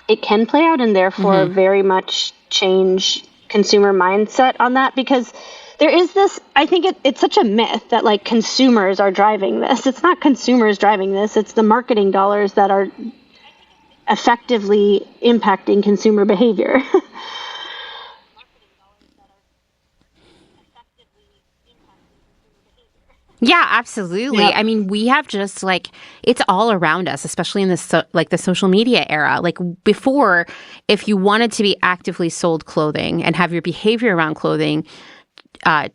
it can play out, and therefore very much change consumer mindset on that, because there is this, I think it's such a myth that like consumers are driving this. It's not consumers driving this. It's the marketing dollars that are effectively impacting consumer behavior. Yeah, absolutely. Yep. I mean, we have just like, it's all around us, especially in this, the social media era. Like before, if you wanted to be actively sold clothing and have your behavior around clothing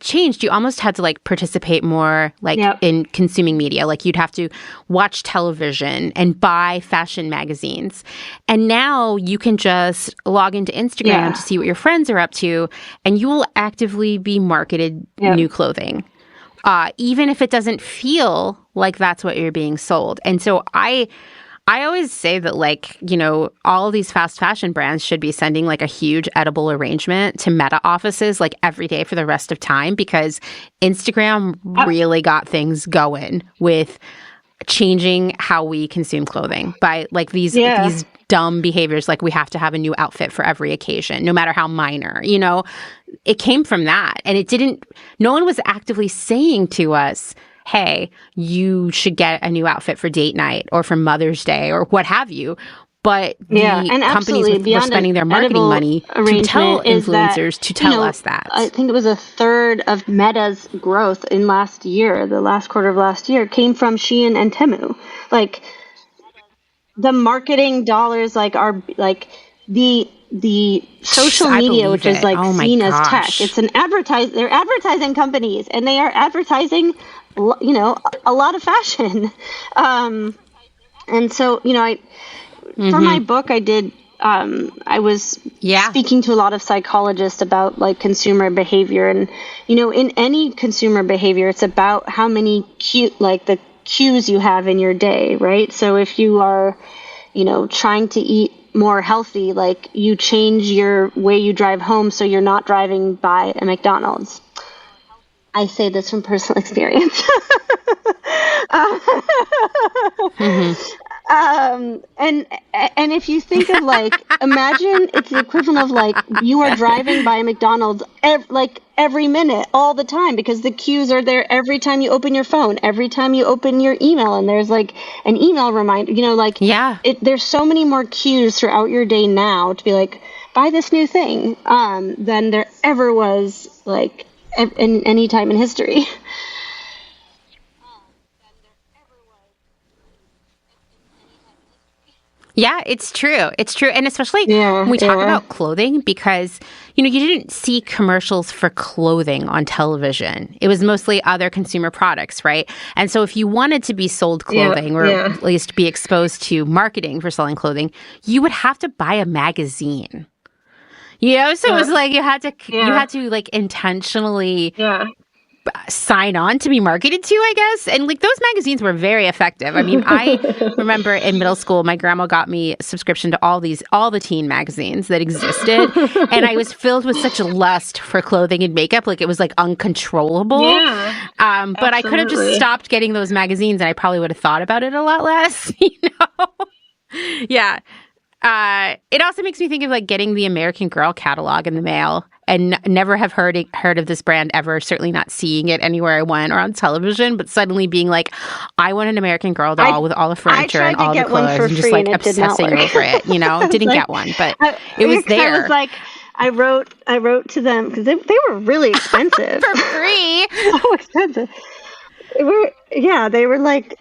changed, you almost had to like participate more like in consuming media. Like you'd have to watch television and buy fashion magazines. And now you can just log into Instagram to see what your friends are up to, and you will actively be marketed new clothing. Even if it doesn't feel like that's what you're being sold. And so I always say that, like, you know, all of these fast fashion brands should be sending like a huge edible arrangement to Meta offices like every day for the rest of time, because Instagram really got things going with changing how we consume clothing by like these dumb behaviors, like we have to have a new outfit for every occasion, no matter how minor, you know. It came from that. And no one was actively saying to us, hey, you should get a new outfit for date night or for Mother's Day or what have you. But the companies were spending their marketing money to tell influencers to tell us that. I think it was a third of Meta's growth in last year, the last quarter of last year, came from Shein and Temu. Like, the marketing dollars, like, are like the social media, which is like seen as tech. It's they're advertising companies, and they are advertising, you know, a lot of fashion. And so, you know, for my book, I did, I was speaking to a lot of psychologists about like consumer behavior. And, you know, in any consumer behavior, it's about how many the cues you have in your day, right? So if you are, you know, trying to eat more healthy, like you change your way you drive home so you're not driving by a McDonald's. I say this from personal experience. And if you think of like, imagine it's the equivalent of like you are driving by a McDonald's every minute, all the time, because the cues are there every time you open your phone, every time you open your email, and there's like an email reminder, you know, like there's so many more cues throughout your day now to be like, buy this new thing, than there ever was like in any time in history. Yeah, it's true. It's true. And especially when we talk about clothing, because, you know, you didn't see commercials for clothing on television. It was mostly other consumer products, right? And so if you wanted to be sold clothing or at least be exposed to marketing for selling clothing, you would have to buy a magazine. You know, so it was like you had to like intentionally sign on to be marketed to, I guess. And like those magazines were very effective. I mean, I remember in middle school, my grandma got me a subscription to all the teen magazines that existed. And I was filled with such a lust for clothing and makeup. Like it was like uncontrollable. Yeah, but I could have just stopped getting those magazines and I probably would have thought about it a lot less, you know? Yeah. It also makes me think of like getting the American Girl catalog in the mail and never have heard of this brand ever, certainly not seeing it anywhere I went or on television, but suddenly being like, I want an American Girl doll with all the furniture and all the clothes and just like obsessing over it, you know? Didn't get one, but it was there. I was like, I wrote to them because they were really expensive. For free. So expensive. They were like,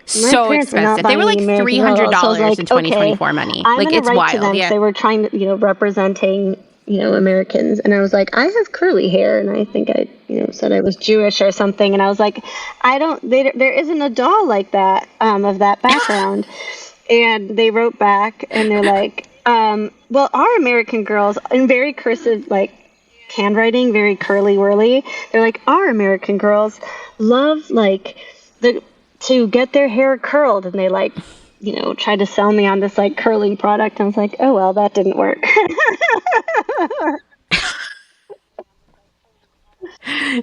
so expensive. They were like $300 in 2024 money. Like it's wild. They were trying to, you know, representing, you know, Americans, and I was like, I have curly hair, and I think I, you know, said I was Jewish or something, and I was like, there isn't a doll like that of that background, and they wrote back, and they're like, well, our American Girls, in very cursive, like handwriting, very curly whirly, they're like, our American Girls love like to get their hair curled, and they like, you know, tried to sell me on this like curling product. I was like, oh well, that didn't work.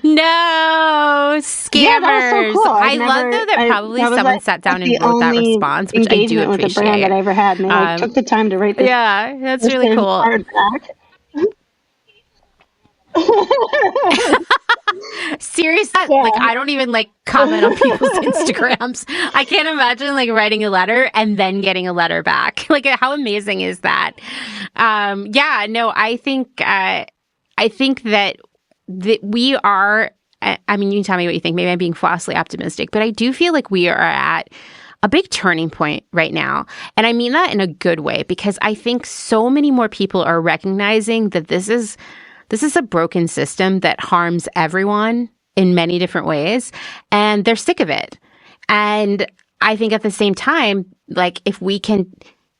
No, scammers. Yeah, that was so cool. I love though that probably someone sat down and wrote that response, which I do appreciate. With the brand that I ever had, and they took the time to write this. Yeah, that's really cool. Seriously, like I don't even like comment on people's Instagrams. I can't imagine like writing a letter and then getting a letter back. Like how amazing is that? I think that we are, I mean, you can tell me what you think. Maybe I'm being falsely optimistic, but I do feel like we are at a big turning point right now. And I mean that in a good way, because I think so many more people are recognizing that this is This is a broken system that harms everyone in many different ways, and they're sick of it. And I think at the same time, like, if we can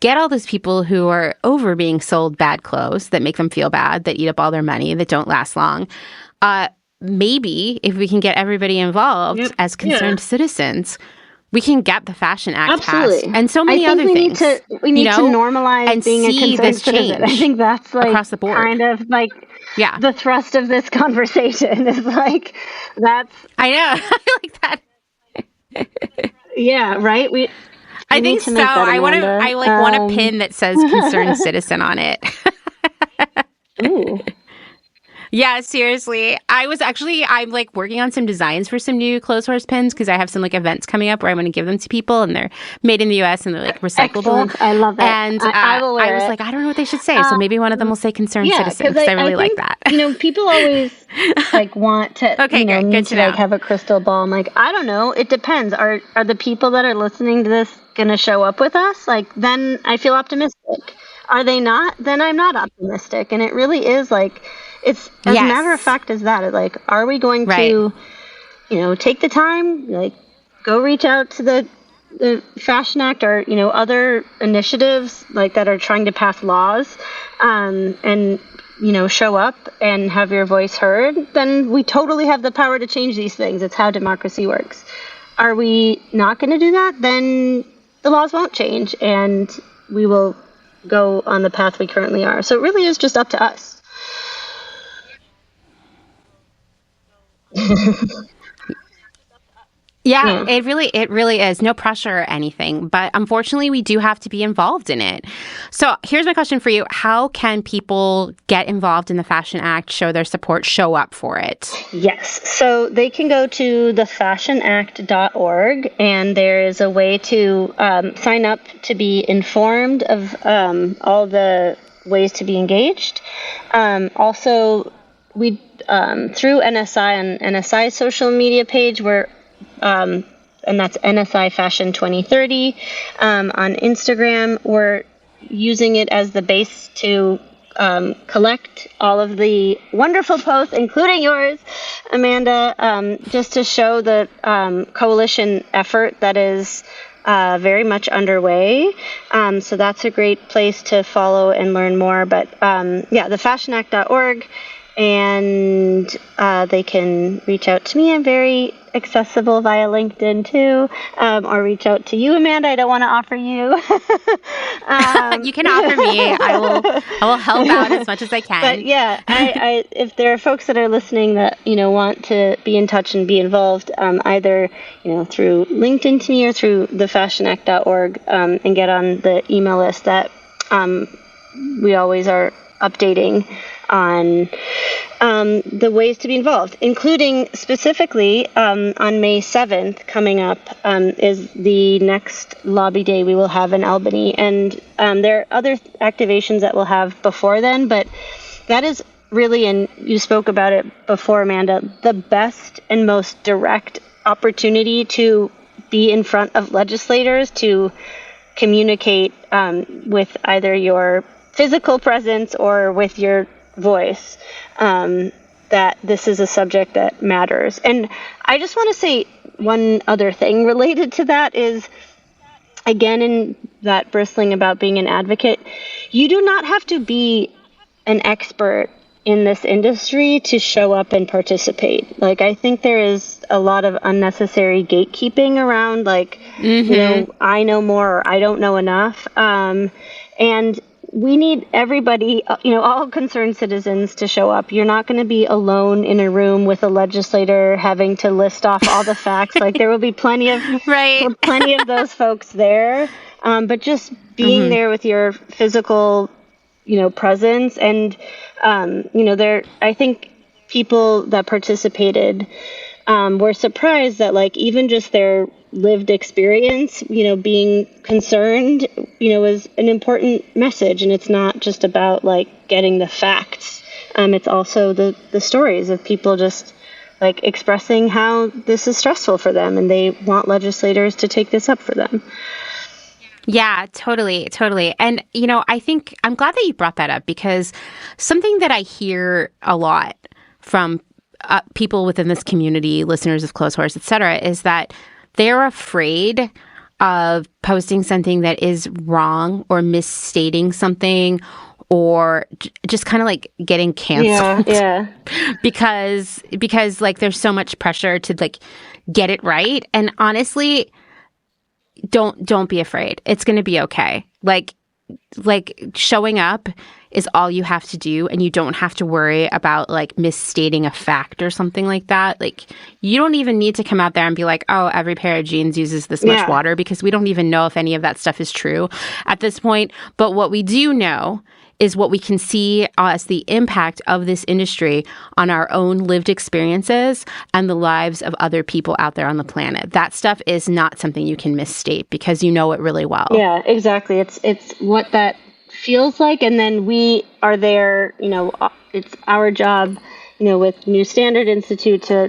get all those people who are over being sold bad clothes that make them feel bad, that eat up all their money, that don't last long, maybe if we can get everybody involved as concerned citizens, we can get the Fashion Act passed, and so many other things. We need to normalize and being a concerned citizen. I think that's like across the board. Kind of like the thrust of this conversation is like that's. I know. I like that. Yeah. Right. I think so. I want a pin that says "concerned citizen" on it. Ooh. Yeah, seriously. I'm like working on some designs for some new Clotheshorse pins because I have some like events coming up where I'm going to give them to people, and they're made in the US and they're like recyclable. Excellent. I love it. And I was like, I don't know what they should say. So maybe one of them will say concerned citizen because I really like that. People always like want to, need to like have a crystal ball. I'm like, I don't know. It depends. Are the people that are listening to this going to show up with us? Like, then I feel optimistic. Are they not? Then I'm not optimistic. And it really is like, it's as a matter of fact as that. Like, are we going to, take the time, like, go reach out to the Fashion Act or, other initiatives like that are trying to pass laws, and, show up and have your voice heard? Then we totally have the power to change these things. It's how democracy works. Are we not going to do that? Then the laws won't change and we will go on the path we currently are. So it really is just up to us. Yeah, it really is. No pressure or anything. But unfortunately, we do have to be involved in it. So here's my question for you. How can people get involved in the Fashion Act, show their support, show up for it? Yes. So they can go to thefashionact.org, and there is a way to sign up to be informed of all the ways to be engaged. Also, we through NSI on NSI's social media page, where and that's NSI Fashion 2030 on Instagram. We're using it as the base to collect all of the wonderful posts, including yours, Amanda, just to show the coalition effort that is very much underway. So that's a great place to follow and learn more. But thefashionact.org. And they can reach out to me. I'm very accessible via LinkedIn too, or reach out to you, Amanda. I don't want to offer you. You can offer me. I will help out as much as I can. But yeah, I if there are folks that are listening that want to be in touch and be involved, either through LinkedIn to me or through thefashionact.org, and get on the email list that we always are updating on the ways to be involved, including specifically on May 7th coming up is the next lobby day we will have in Albany. And there are other activations that we'll have before then, but that is really, and you spoke about it before, Amanda, the best and most direct opportunity to be in front of legislators, to communicate with either your physical presence or with your voice, that this is a subject that matters. And I just want to say one other thing related to that is, again, in that bristling about being an advocate, you do not have to be an expert in this industry to show up and participate. Like, I think there is a lot of unnecessary gatekeeping around, like, I know more or I don't know enough. And we need everybody, all concerned citizens to show up. You're not going to be alone in a room with a legislator having to list off all the facts. Like, there will be plenty of those folks there. But just being there with your physical, presence. And, I think people that participated were surprised that, like, even just their lived experience, being concerned, is an important message. And it's not just about, like, getting the facts. It's also the stories of people just, like, expressing how this is stressful for them and they want legislators to take this up for them. Yeah, totally, totally. And, I think I'm glad that you brought that up because something that I hear a lot from people within this community, listeners of Clotheshorse, et cetera, is that they're afraid of posting something that is wrong or misstating something or just kind of like getting canceled. Yeah. because like there's so much pressure to like get it right. And honestly, don't be afraid. It's going to be okay. Like showing up is all you have to do, and you don't have to worry about like misstating a fact or something like that. Like you don't even need to come out there and be like, oh, every pair of jeans uses this much water, because we don't even know if any of that stuff is true at this point. But what we do know is what we can see as the impact of this industry on our own lived experiences and the lives of other people out there on the planet. That stuff is not something you can misstate because you know it really well. Yeah, exactly. It's what that feels like, and then we are there, it's our job, with New Standard Institute to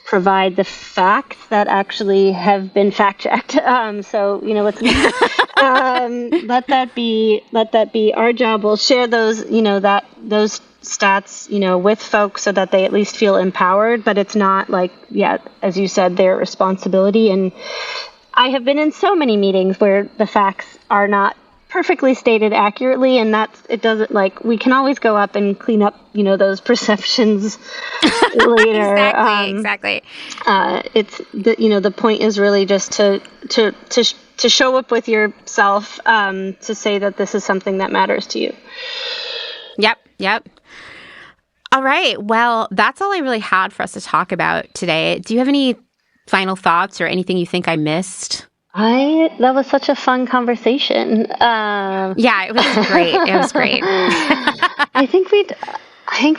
provide the facts that actually have been fact checked. So it's let that be our job. We'll share those those stats with folks so that they at least feel empowered. But it's not like, as you said, their responsibility. And I have been in so many meetings where the facts are not perfectly stated accurately, and it doesn't, like, we can always go up and clean up those perceptions later. Exactly. It's the point is really just to show up with yourself, to say that this is something that matters to you. Yep. All right, well, that's all I really had for us to talk about today. Do you have any final thoughts or anything you think I missed? That was such a fun conversation. Yeah, it was great. I think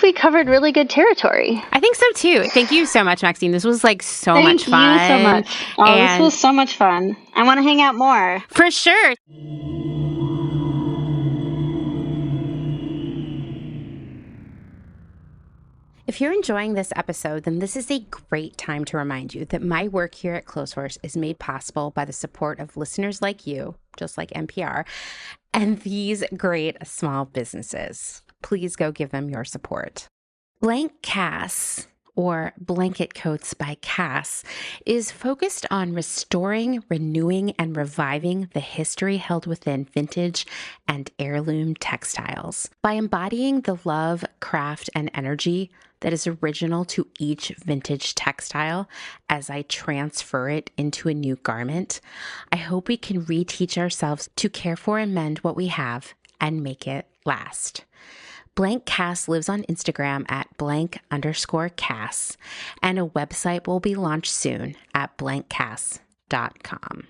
we covered really good territory. I think so too. Thank you so much, Maxine. This was like so much fun. Thank you so much. Oh, this was so much fun. I want to hang out more. For sure. If you're enjoying this episode, then this is a great time to remind you that my work here at Clotheshorse is made possible by the support of listeners like you, just like NPR, and these great small businesses. Please go give them your support. Blank Cass, or Blanket Coats by Cass, is focused on restoring, renewing, and reviving the history held within vintage and heirloom textiles. By embodying the love, craft, and energy that is original to each vintage textile as I transfer it into a new garment, I hope we can reteach ourselves to care for and mend what we have and make it last. Blank Cass lives on Instagram at _Cass, and a website will be launched soon at blankcass.com.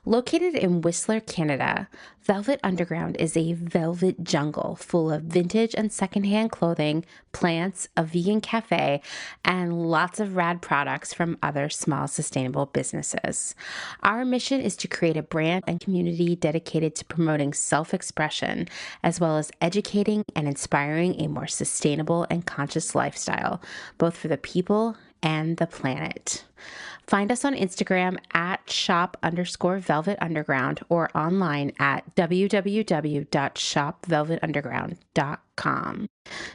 Located in Whistler, Canada, Velvet Underground is a velvet jungle full of vintage and secondhand clothing, plants, a vegan cafe, and lots of rad products from other small sustainable businesses. Our mission is to create a brand and community dedicated to promoting self-expression, as well as educating and inspiring a more sustainable and conscious lifestyle, both for the people and the planet. Find us on Instagram at shop_velvetunderground or online at www.shopvelvetunderground.com.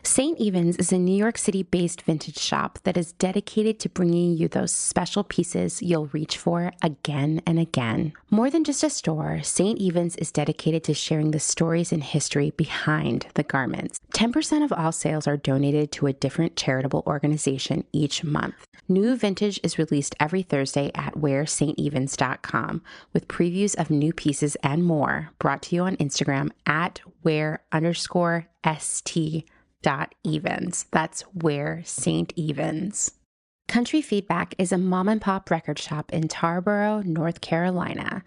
St. Evens is a New York City-based vintage shop that is dedicated to bringing you those special pieces you'll reach for again and again. More than just a store, St. Evens is dedicated to sharing the stories and history behind the garments. 10% of all sales are donated to a different charitable organization each month. New vintage is released every Thursday at wearstevens.com with previews of new pieces and more, brought to you on Instagram at wear_st.evens. That's Where St. Evens. Country Feedback is a mom and pop record shop in Tarboro, North Carolina.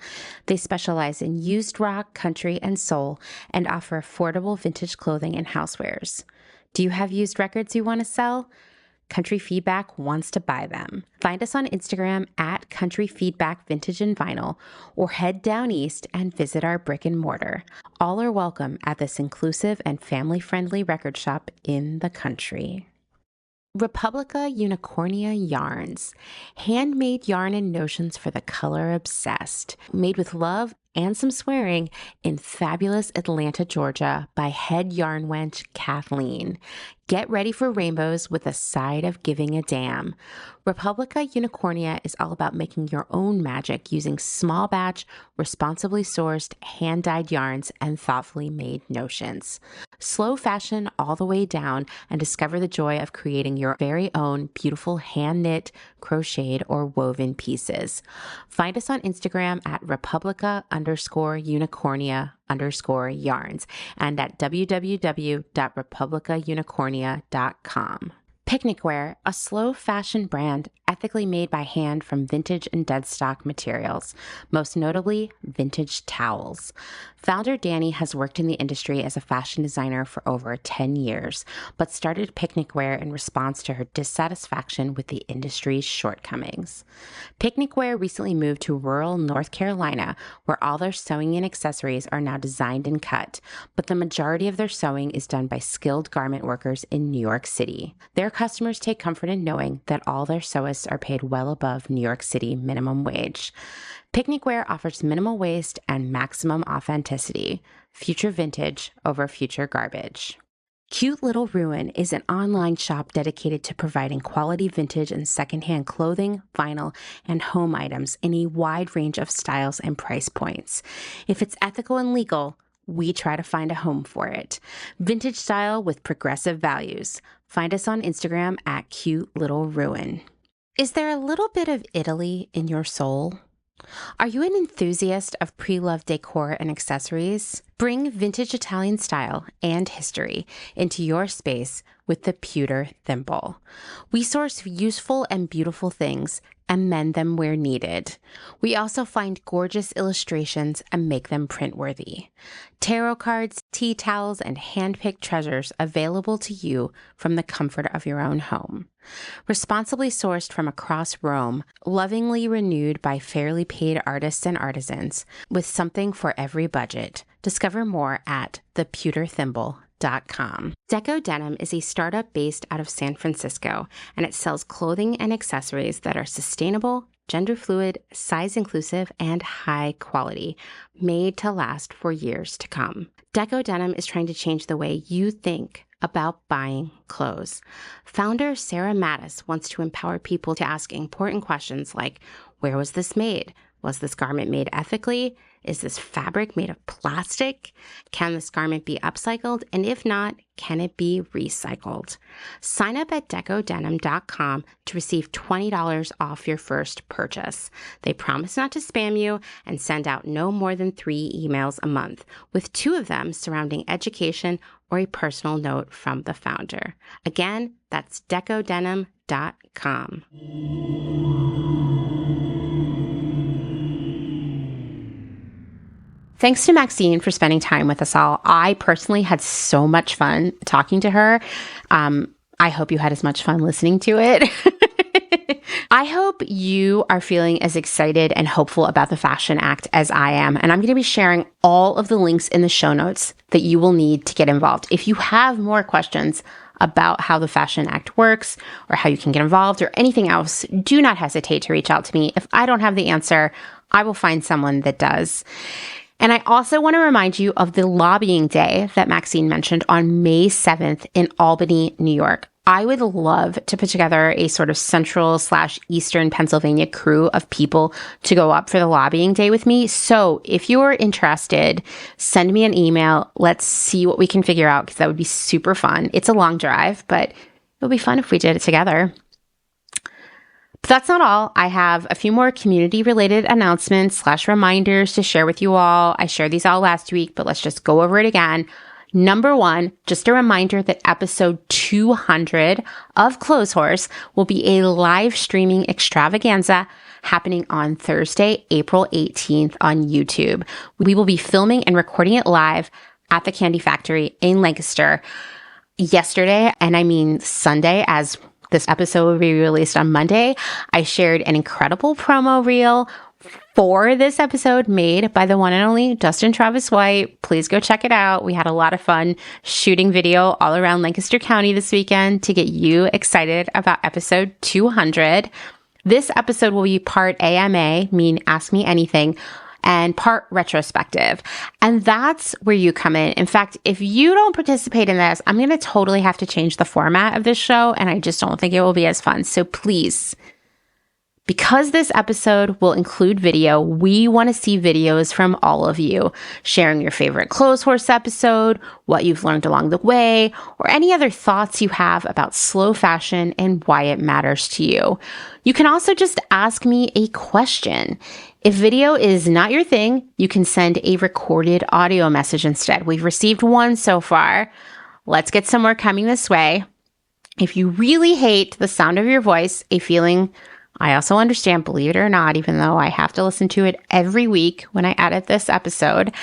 They specialize in used rock, country, and soul, and offer affordable vintage clothing and housewares. Do you have used records you want to sell? Country Feedback wants to buy them. Find us on Instagram at Country Feedback Vintage and Vinyl, or head down east and visit our brick and mortar. All are welcome at this inclusive and family-friendly record shop in the country. Republica Unicornia Yarns, handmade yarn and notions for the color obsessed, made with love and some swearing in fabulous Atlanta, Georgia by head yarn wench Kathleen. Get ready for rainbows with a side of giving a damn. Republica Unicornia is all about making your own magic using small batch, responsibly sourced, hand-dyed yarns and thoughtfully made notions. Slow fashion all the way down and discover the joy of creating your very own beautiful hand-knit, crocheted, or woven pieces. Find us on Instagram at Republica_Unicornia_yarns and at www.republicaunicornia.com. Picnic Wear, a slow fashion brand ethically made by hand from vintage and dead stock materials, most notably vintage towels. Founder Danny has worked in the industry as a fashion designer for over 10 years, but started Picnic Wear in response to her dissatisfaction with the industry's shortcomings. Picnic Wear recently moved to rural North Carolina, where all their sewing and accessories are now designed and cut, but the majority of their sewing is done by skilled garment workers in New York City. Their customers take comfort in knowing that all their sewists are paid well above New York City minimum wage. Picnic Wear offers minimal waste and maximum authenticity. Future vintage over future garbage. Cute Little Ruin is an online shop dedicated to providing quality vintage and secondhand clothing, vinyl, and home items in a wide range of styles and price points. If it's ethical and legal, we try to find a home for it. Vintage style with progressive values. Find us on Instagram at Cute Little Ruin. Is there a little bit of Italy in your soul? Are you an enthusiast of pre-loved decor and accessories? Bring vintage Italian style and history into your space with the Pewter Thimble. We source useful and beautiful things and mend them where needed. We also find gorgeous illustrations and make them print-worthy. Tarot cards, tea towels, and hand-picked treasures available to you from the comfort of your own home. Responsibly sourced from across Rome, lovingly renewed by fairly paid artists and artisans, with something for every budget. Discover more at thepewterthimble.com. Deco Denim is a startup based out of San Francisco, and it sells clothing and accessories that are sustainable, gender fluid, size inclusive, and high quality, made to last for years to come. Deco Denim is trying to change the way you think about buying clothes. Founder Sarah Mattis wants to empower people to ask important questions like, where was this made? Was this garment made ethically? Is this fabric made of plastic? Can this garment be upcycled? And if not, can it be recycled? Sign up at decodenim.com to receive $20 off your first purchase. They promise not to spam you and send out no more than 3 emails a month, with 2 of them surrounding education or a personal note from the founder. Again, that's decodenim.com. Thanks to Maxine for spending time with us all. I personally had so much fun talking to her. I hope you had as much fun listening to it. I hope you are feeling as excited and hopeful about the Fashion Act as I am. And I'm going to be sharing all of the links in the show notes that you will need to get involved. If you have more questions about how the Fashion Act works or how you can get involved or anything else, do not hesitate to reach out to me. If I don't have the answer, I will find someone that does. And I also want to remind you of the lobbying day that Maxine mentioned on May 7th in Albany, New York. I would love to put together a sort of central/eastern Pennsylvania crew of people to go up for the lobbying day with me. So if you're interested, send me an email. Let's see what we can figure out, because that would be super fun. It's a long drive, but it'll be fun if we did it together. But that's not all. I have a few more community-related announcements/reminders to share with you all. I shared these all last week, but let's just go over it again. Number 1, just a reminder that episode 200 of Clotheshorse will be a live streaming extravaganza happening on Thursday, April 18th on YouTube. We will be filming and recording it live at the Candy Factory in Lancaster yesterday, and I mean Sunday, as this episode will be released on Monday. I shared an incredible promo reel for this episode made by the one and only Dustin Travis White. Please go check it out. We had a lot of fun shooting video all around Lancaster County this weekend to get you excited about episode 200. This episode will be part AMA, mean Ask Me Anything, and part retrospective. And that's where you come in. In fact, if you don't participate in this, I'm going to totally have to change the format of this show, and I just don't think it will be as fun. So please, because this episode will include video, we want to see videos from all of you sharing your favorite Clotheshorse episode, what you've learned along the way, or any other thoughts you have about slow fashion and why it matters to you. You can also just ask me a question. If video is not your thing, you can send a recorded audio message instead. We've received one so far. Let's get some more coming this way. If you really hate the sound of your voice, a feeling I also understand, believe it or not, even though I have to listen to it every week when I edit this episode,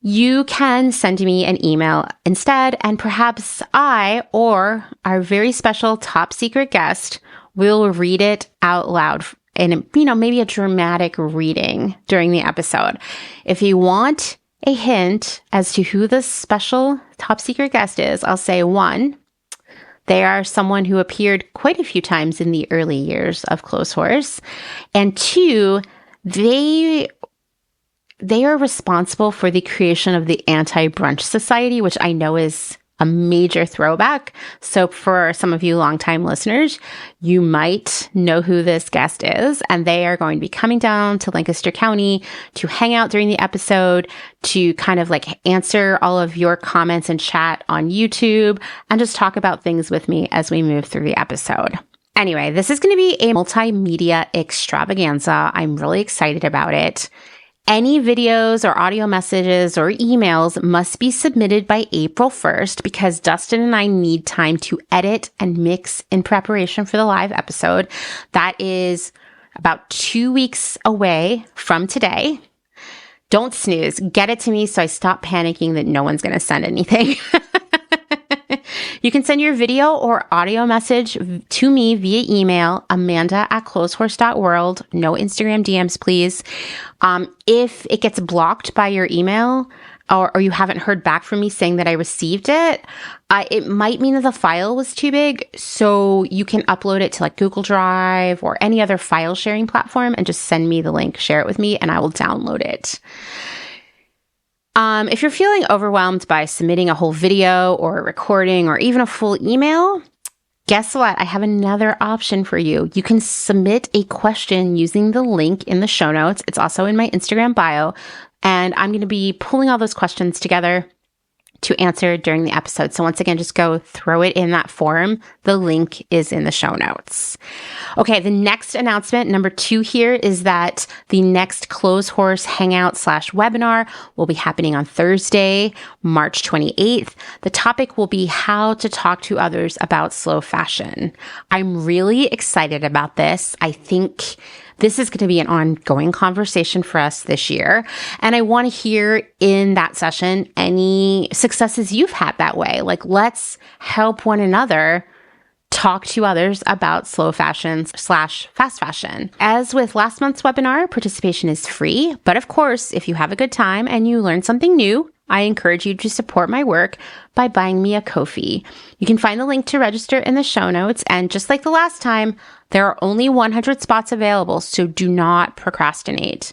you can send me an email instead, and perhaps I or our very special top secret guest will read it out loud in, maybe a dramatic reading during the episode. If you want a hint as to who the special top secret guest is, I'll say 1, they are someone who appeared quite a few times in the early years of Clotheshorse. And 2, they are responsible for the creation of the Anti-Brunch Society, which I know is a major throwback. So for some of you longtime listeners, you might know who this guest is, and they are going to be coming down to Lancaster County to hang out during the episode, to kind of like answer all of your comments and chat on YouTube, and just talk about things with me as we move through the episode. Anyway, this is going to be a multimedia extravaganza. I'm really excited about it. Any videos or audio messages or emails must be submitted by April 1st because Dustin and I need time to edit and mix in preparation for the live episode. That is about 2 weeks away from today. Don't snooze. Get it to me so I stop panicking that no one's going to send anything. You can send your video or audio message to me via email, amanda@clotheshorse.world. No Instagram DMs, please. If it gets blocked by your email or you haven't heard back from me saying that I received it, it might mean that the file was too big. So you can upload it to like Google Drive or any other file sharing platform and just send me the link, share it with me, and I will download it. If you're feeling overwhelmed by submitting a whole video or a recording or even a full email, guess what? I have another option for you. You can submit a question using the link in the show notes. It's also in my Instagram bio, and I'm going to be pulling all those questions together to answer during the episode. So once again, just go throw it in that form. The link is in the show notes. Okay, the next announcement, number 2 here, is that the next Clotheshorse Hangout /webinar will be happening on Thursday, March 28th. The topic will be how to talk to others about slow fashion. I'm really excited about this. I think this is going to be an ongoing conversation for us this year. And I want to hear in that session any successes you've had that way. Like, let's help one another talk to others about slow fashion / fast fashion. As with last month's webinar, participation is free. But of course, if you have a good time and you learn something new, I encourage you to support my work by buying me a Ko-fi. You can find the link to register in the show notes. And just like the last time, there are only 100 spots available, so do not procrastinate.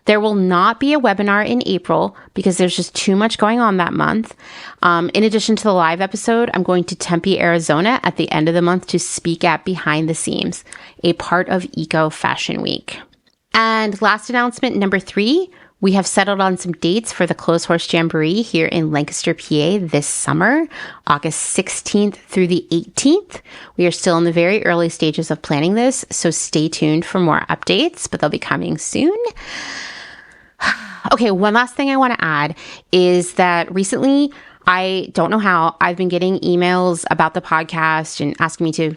There will not be a webinar in April because there's just too much going on that month. In addition to the live episode, I'm going to Tempe, Arizona at the end of the month to speak at Behind the Seams, a part of Eco Fashion Week. And last announcement, number 3, we have settled on some dates for the Clotheshorse Jamboree here in Lancaster, PA this summer, August 16th through the 18th. We are still in the very early stages of planning this, so stay tuned for more updates, but they'll be coming soon. Okay, one last thing I want to add is that recently, I don't know how, I've been getting emails about the podcast and asking me to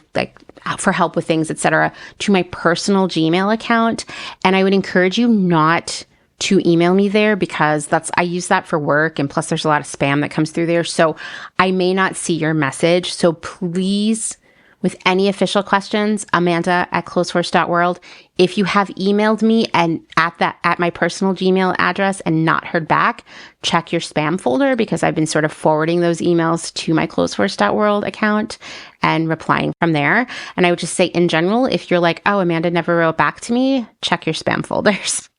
for help with things, etc., to my personal Gmail account. And I would encourage you not to email me there because I use that for work, and plus there's a lot of spam that comes through there. So I may not see your message. So please, with any official questions, amanda@clotheshorse.world. If you have emailed me and at my personal Gmail address and not heard back, check your spam folder because I've been sort of forwarding those emails to my clotheshorse.world account and replying from there. And I would just say in general, if you're like, oh, Amanda never wrote back to me, check your spam folders.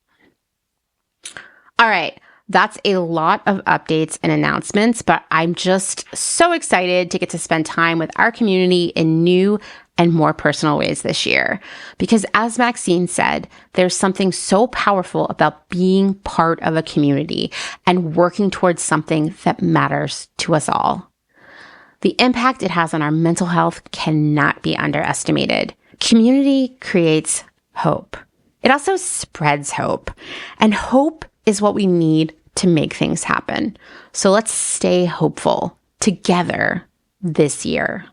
All right. That's a lot of updates and announcements, but I'm just so excited to get to spend time with our community in new and more personal ways this year. Because as Maxine said, there's something so powerful about being part of a community and working towards something that matters to us all. The impact it has on our mental health cannot be underestimated. Community creates hope. It also spreads hope, and hope is what we need to make things happen. So let's stay hopeful together this year.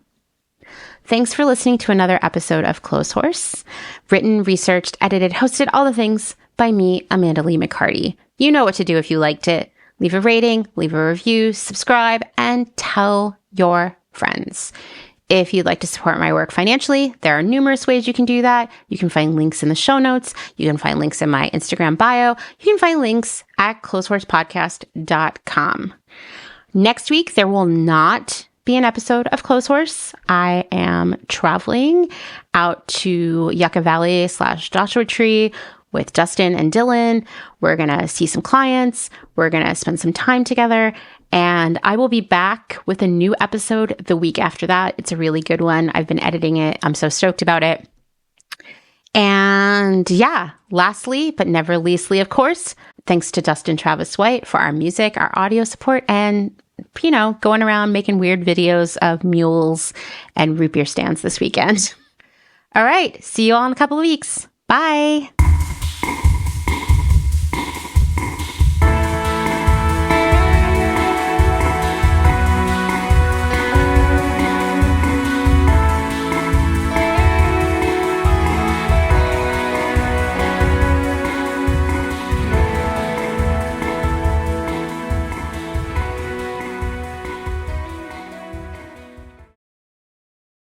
Thanks for listening to another episode of Clotheshorse. Written, researched, edited, hosted, all the things by me, Amanda Lee McCarty. You know what to do if you liked it. Leave a rating, leave a review, subscribe, and tell your friends. If you'd like to support my work financially, there are numerous ways you can do that. You can find links in the show notes. You can find links in my Instagram bio. You can find links at clothehorsepodcast.com. Next week, there will not be an episode of Clotheshorse. I am traveling out to Yucca Valley / Joshua Tree with Dustin and Dylan. We're going to see some clients. We're going to spend some time together. And I will be back with a new episode the week after that. It's a really good one. I've been editing it. I'm so stoked about it. And yeah, lastly, but never leastly, of course, thanks to Dustin Travis White for our music, our audio support, and, you know, going around making weird videos of mules and root beer stands this weekend. All right. See you all in a couple of weeks. Bye.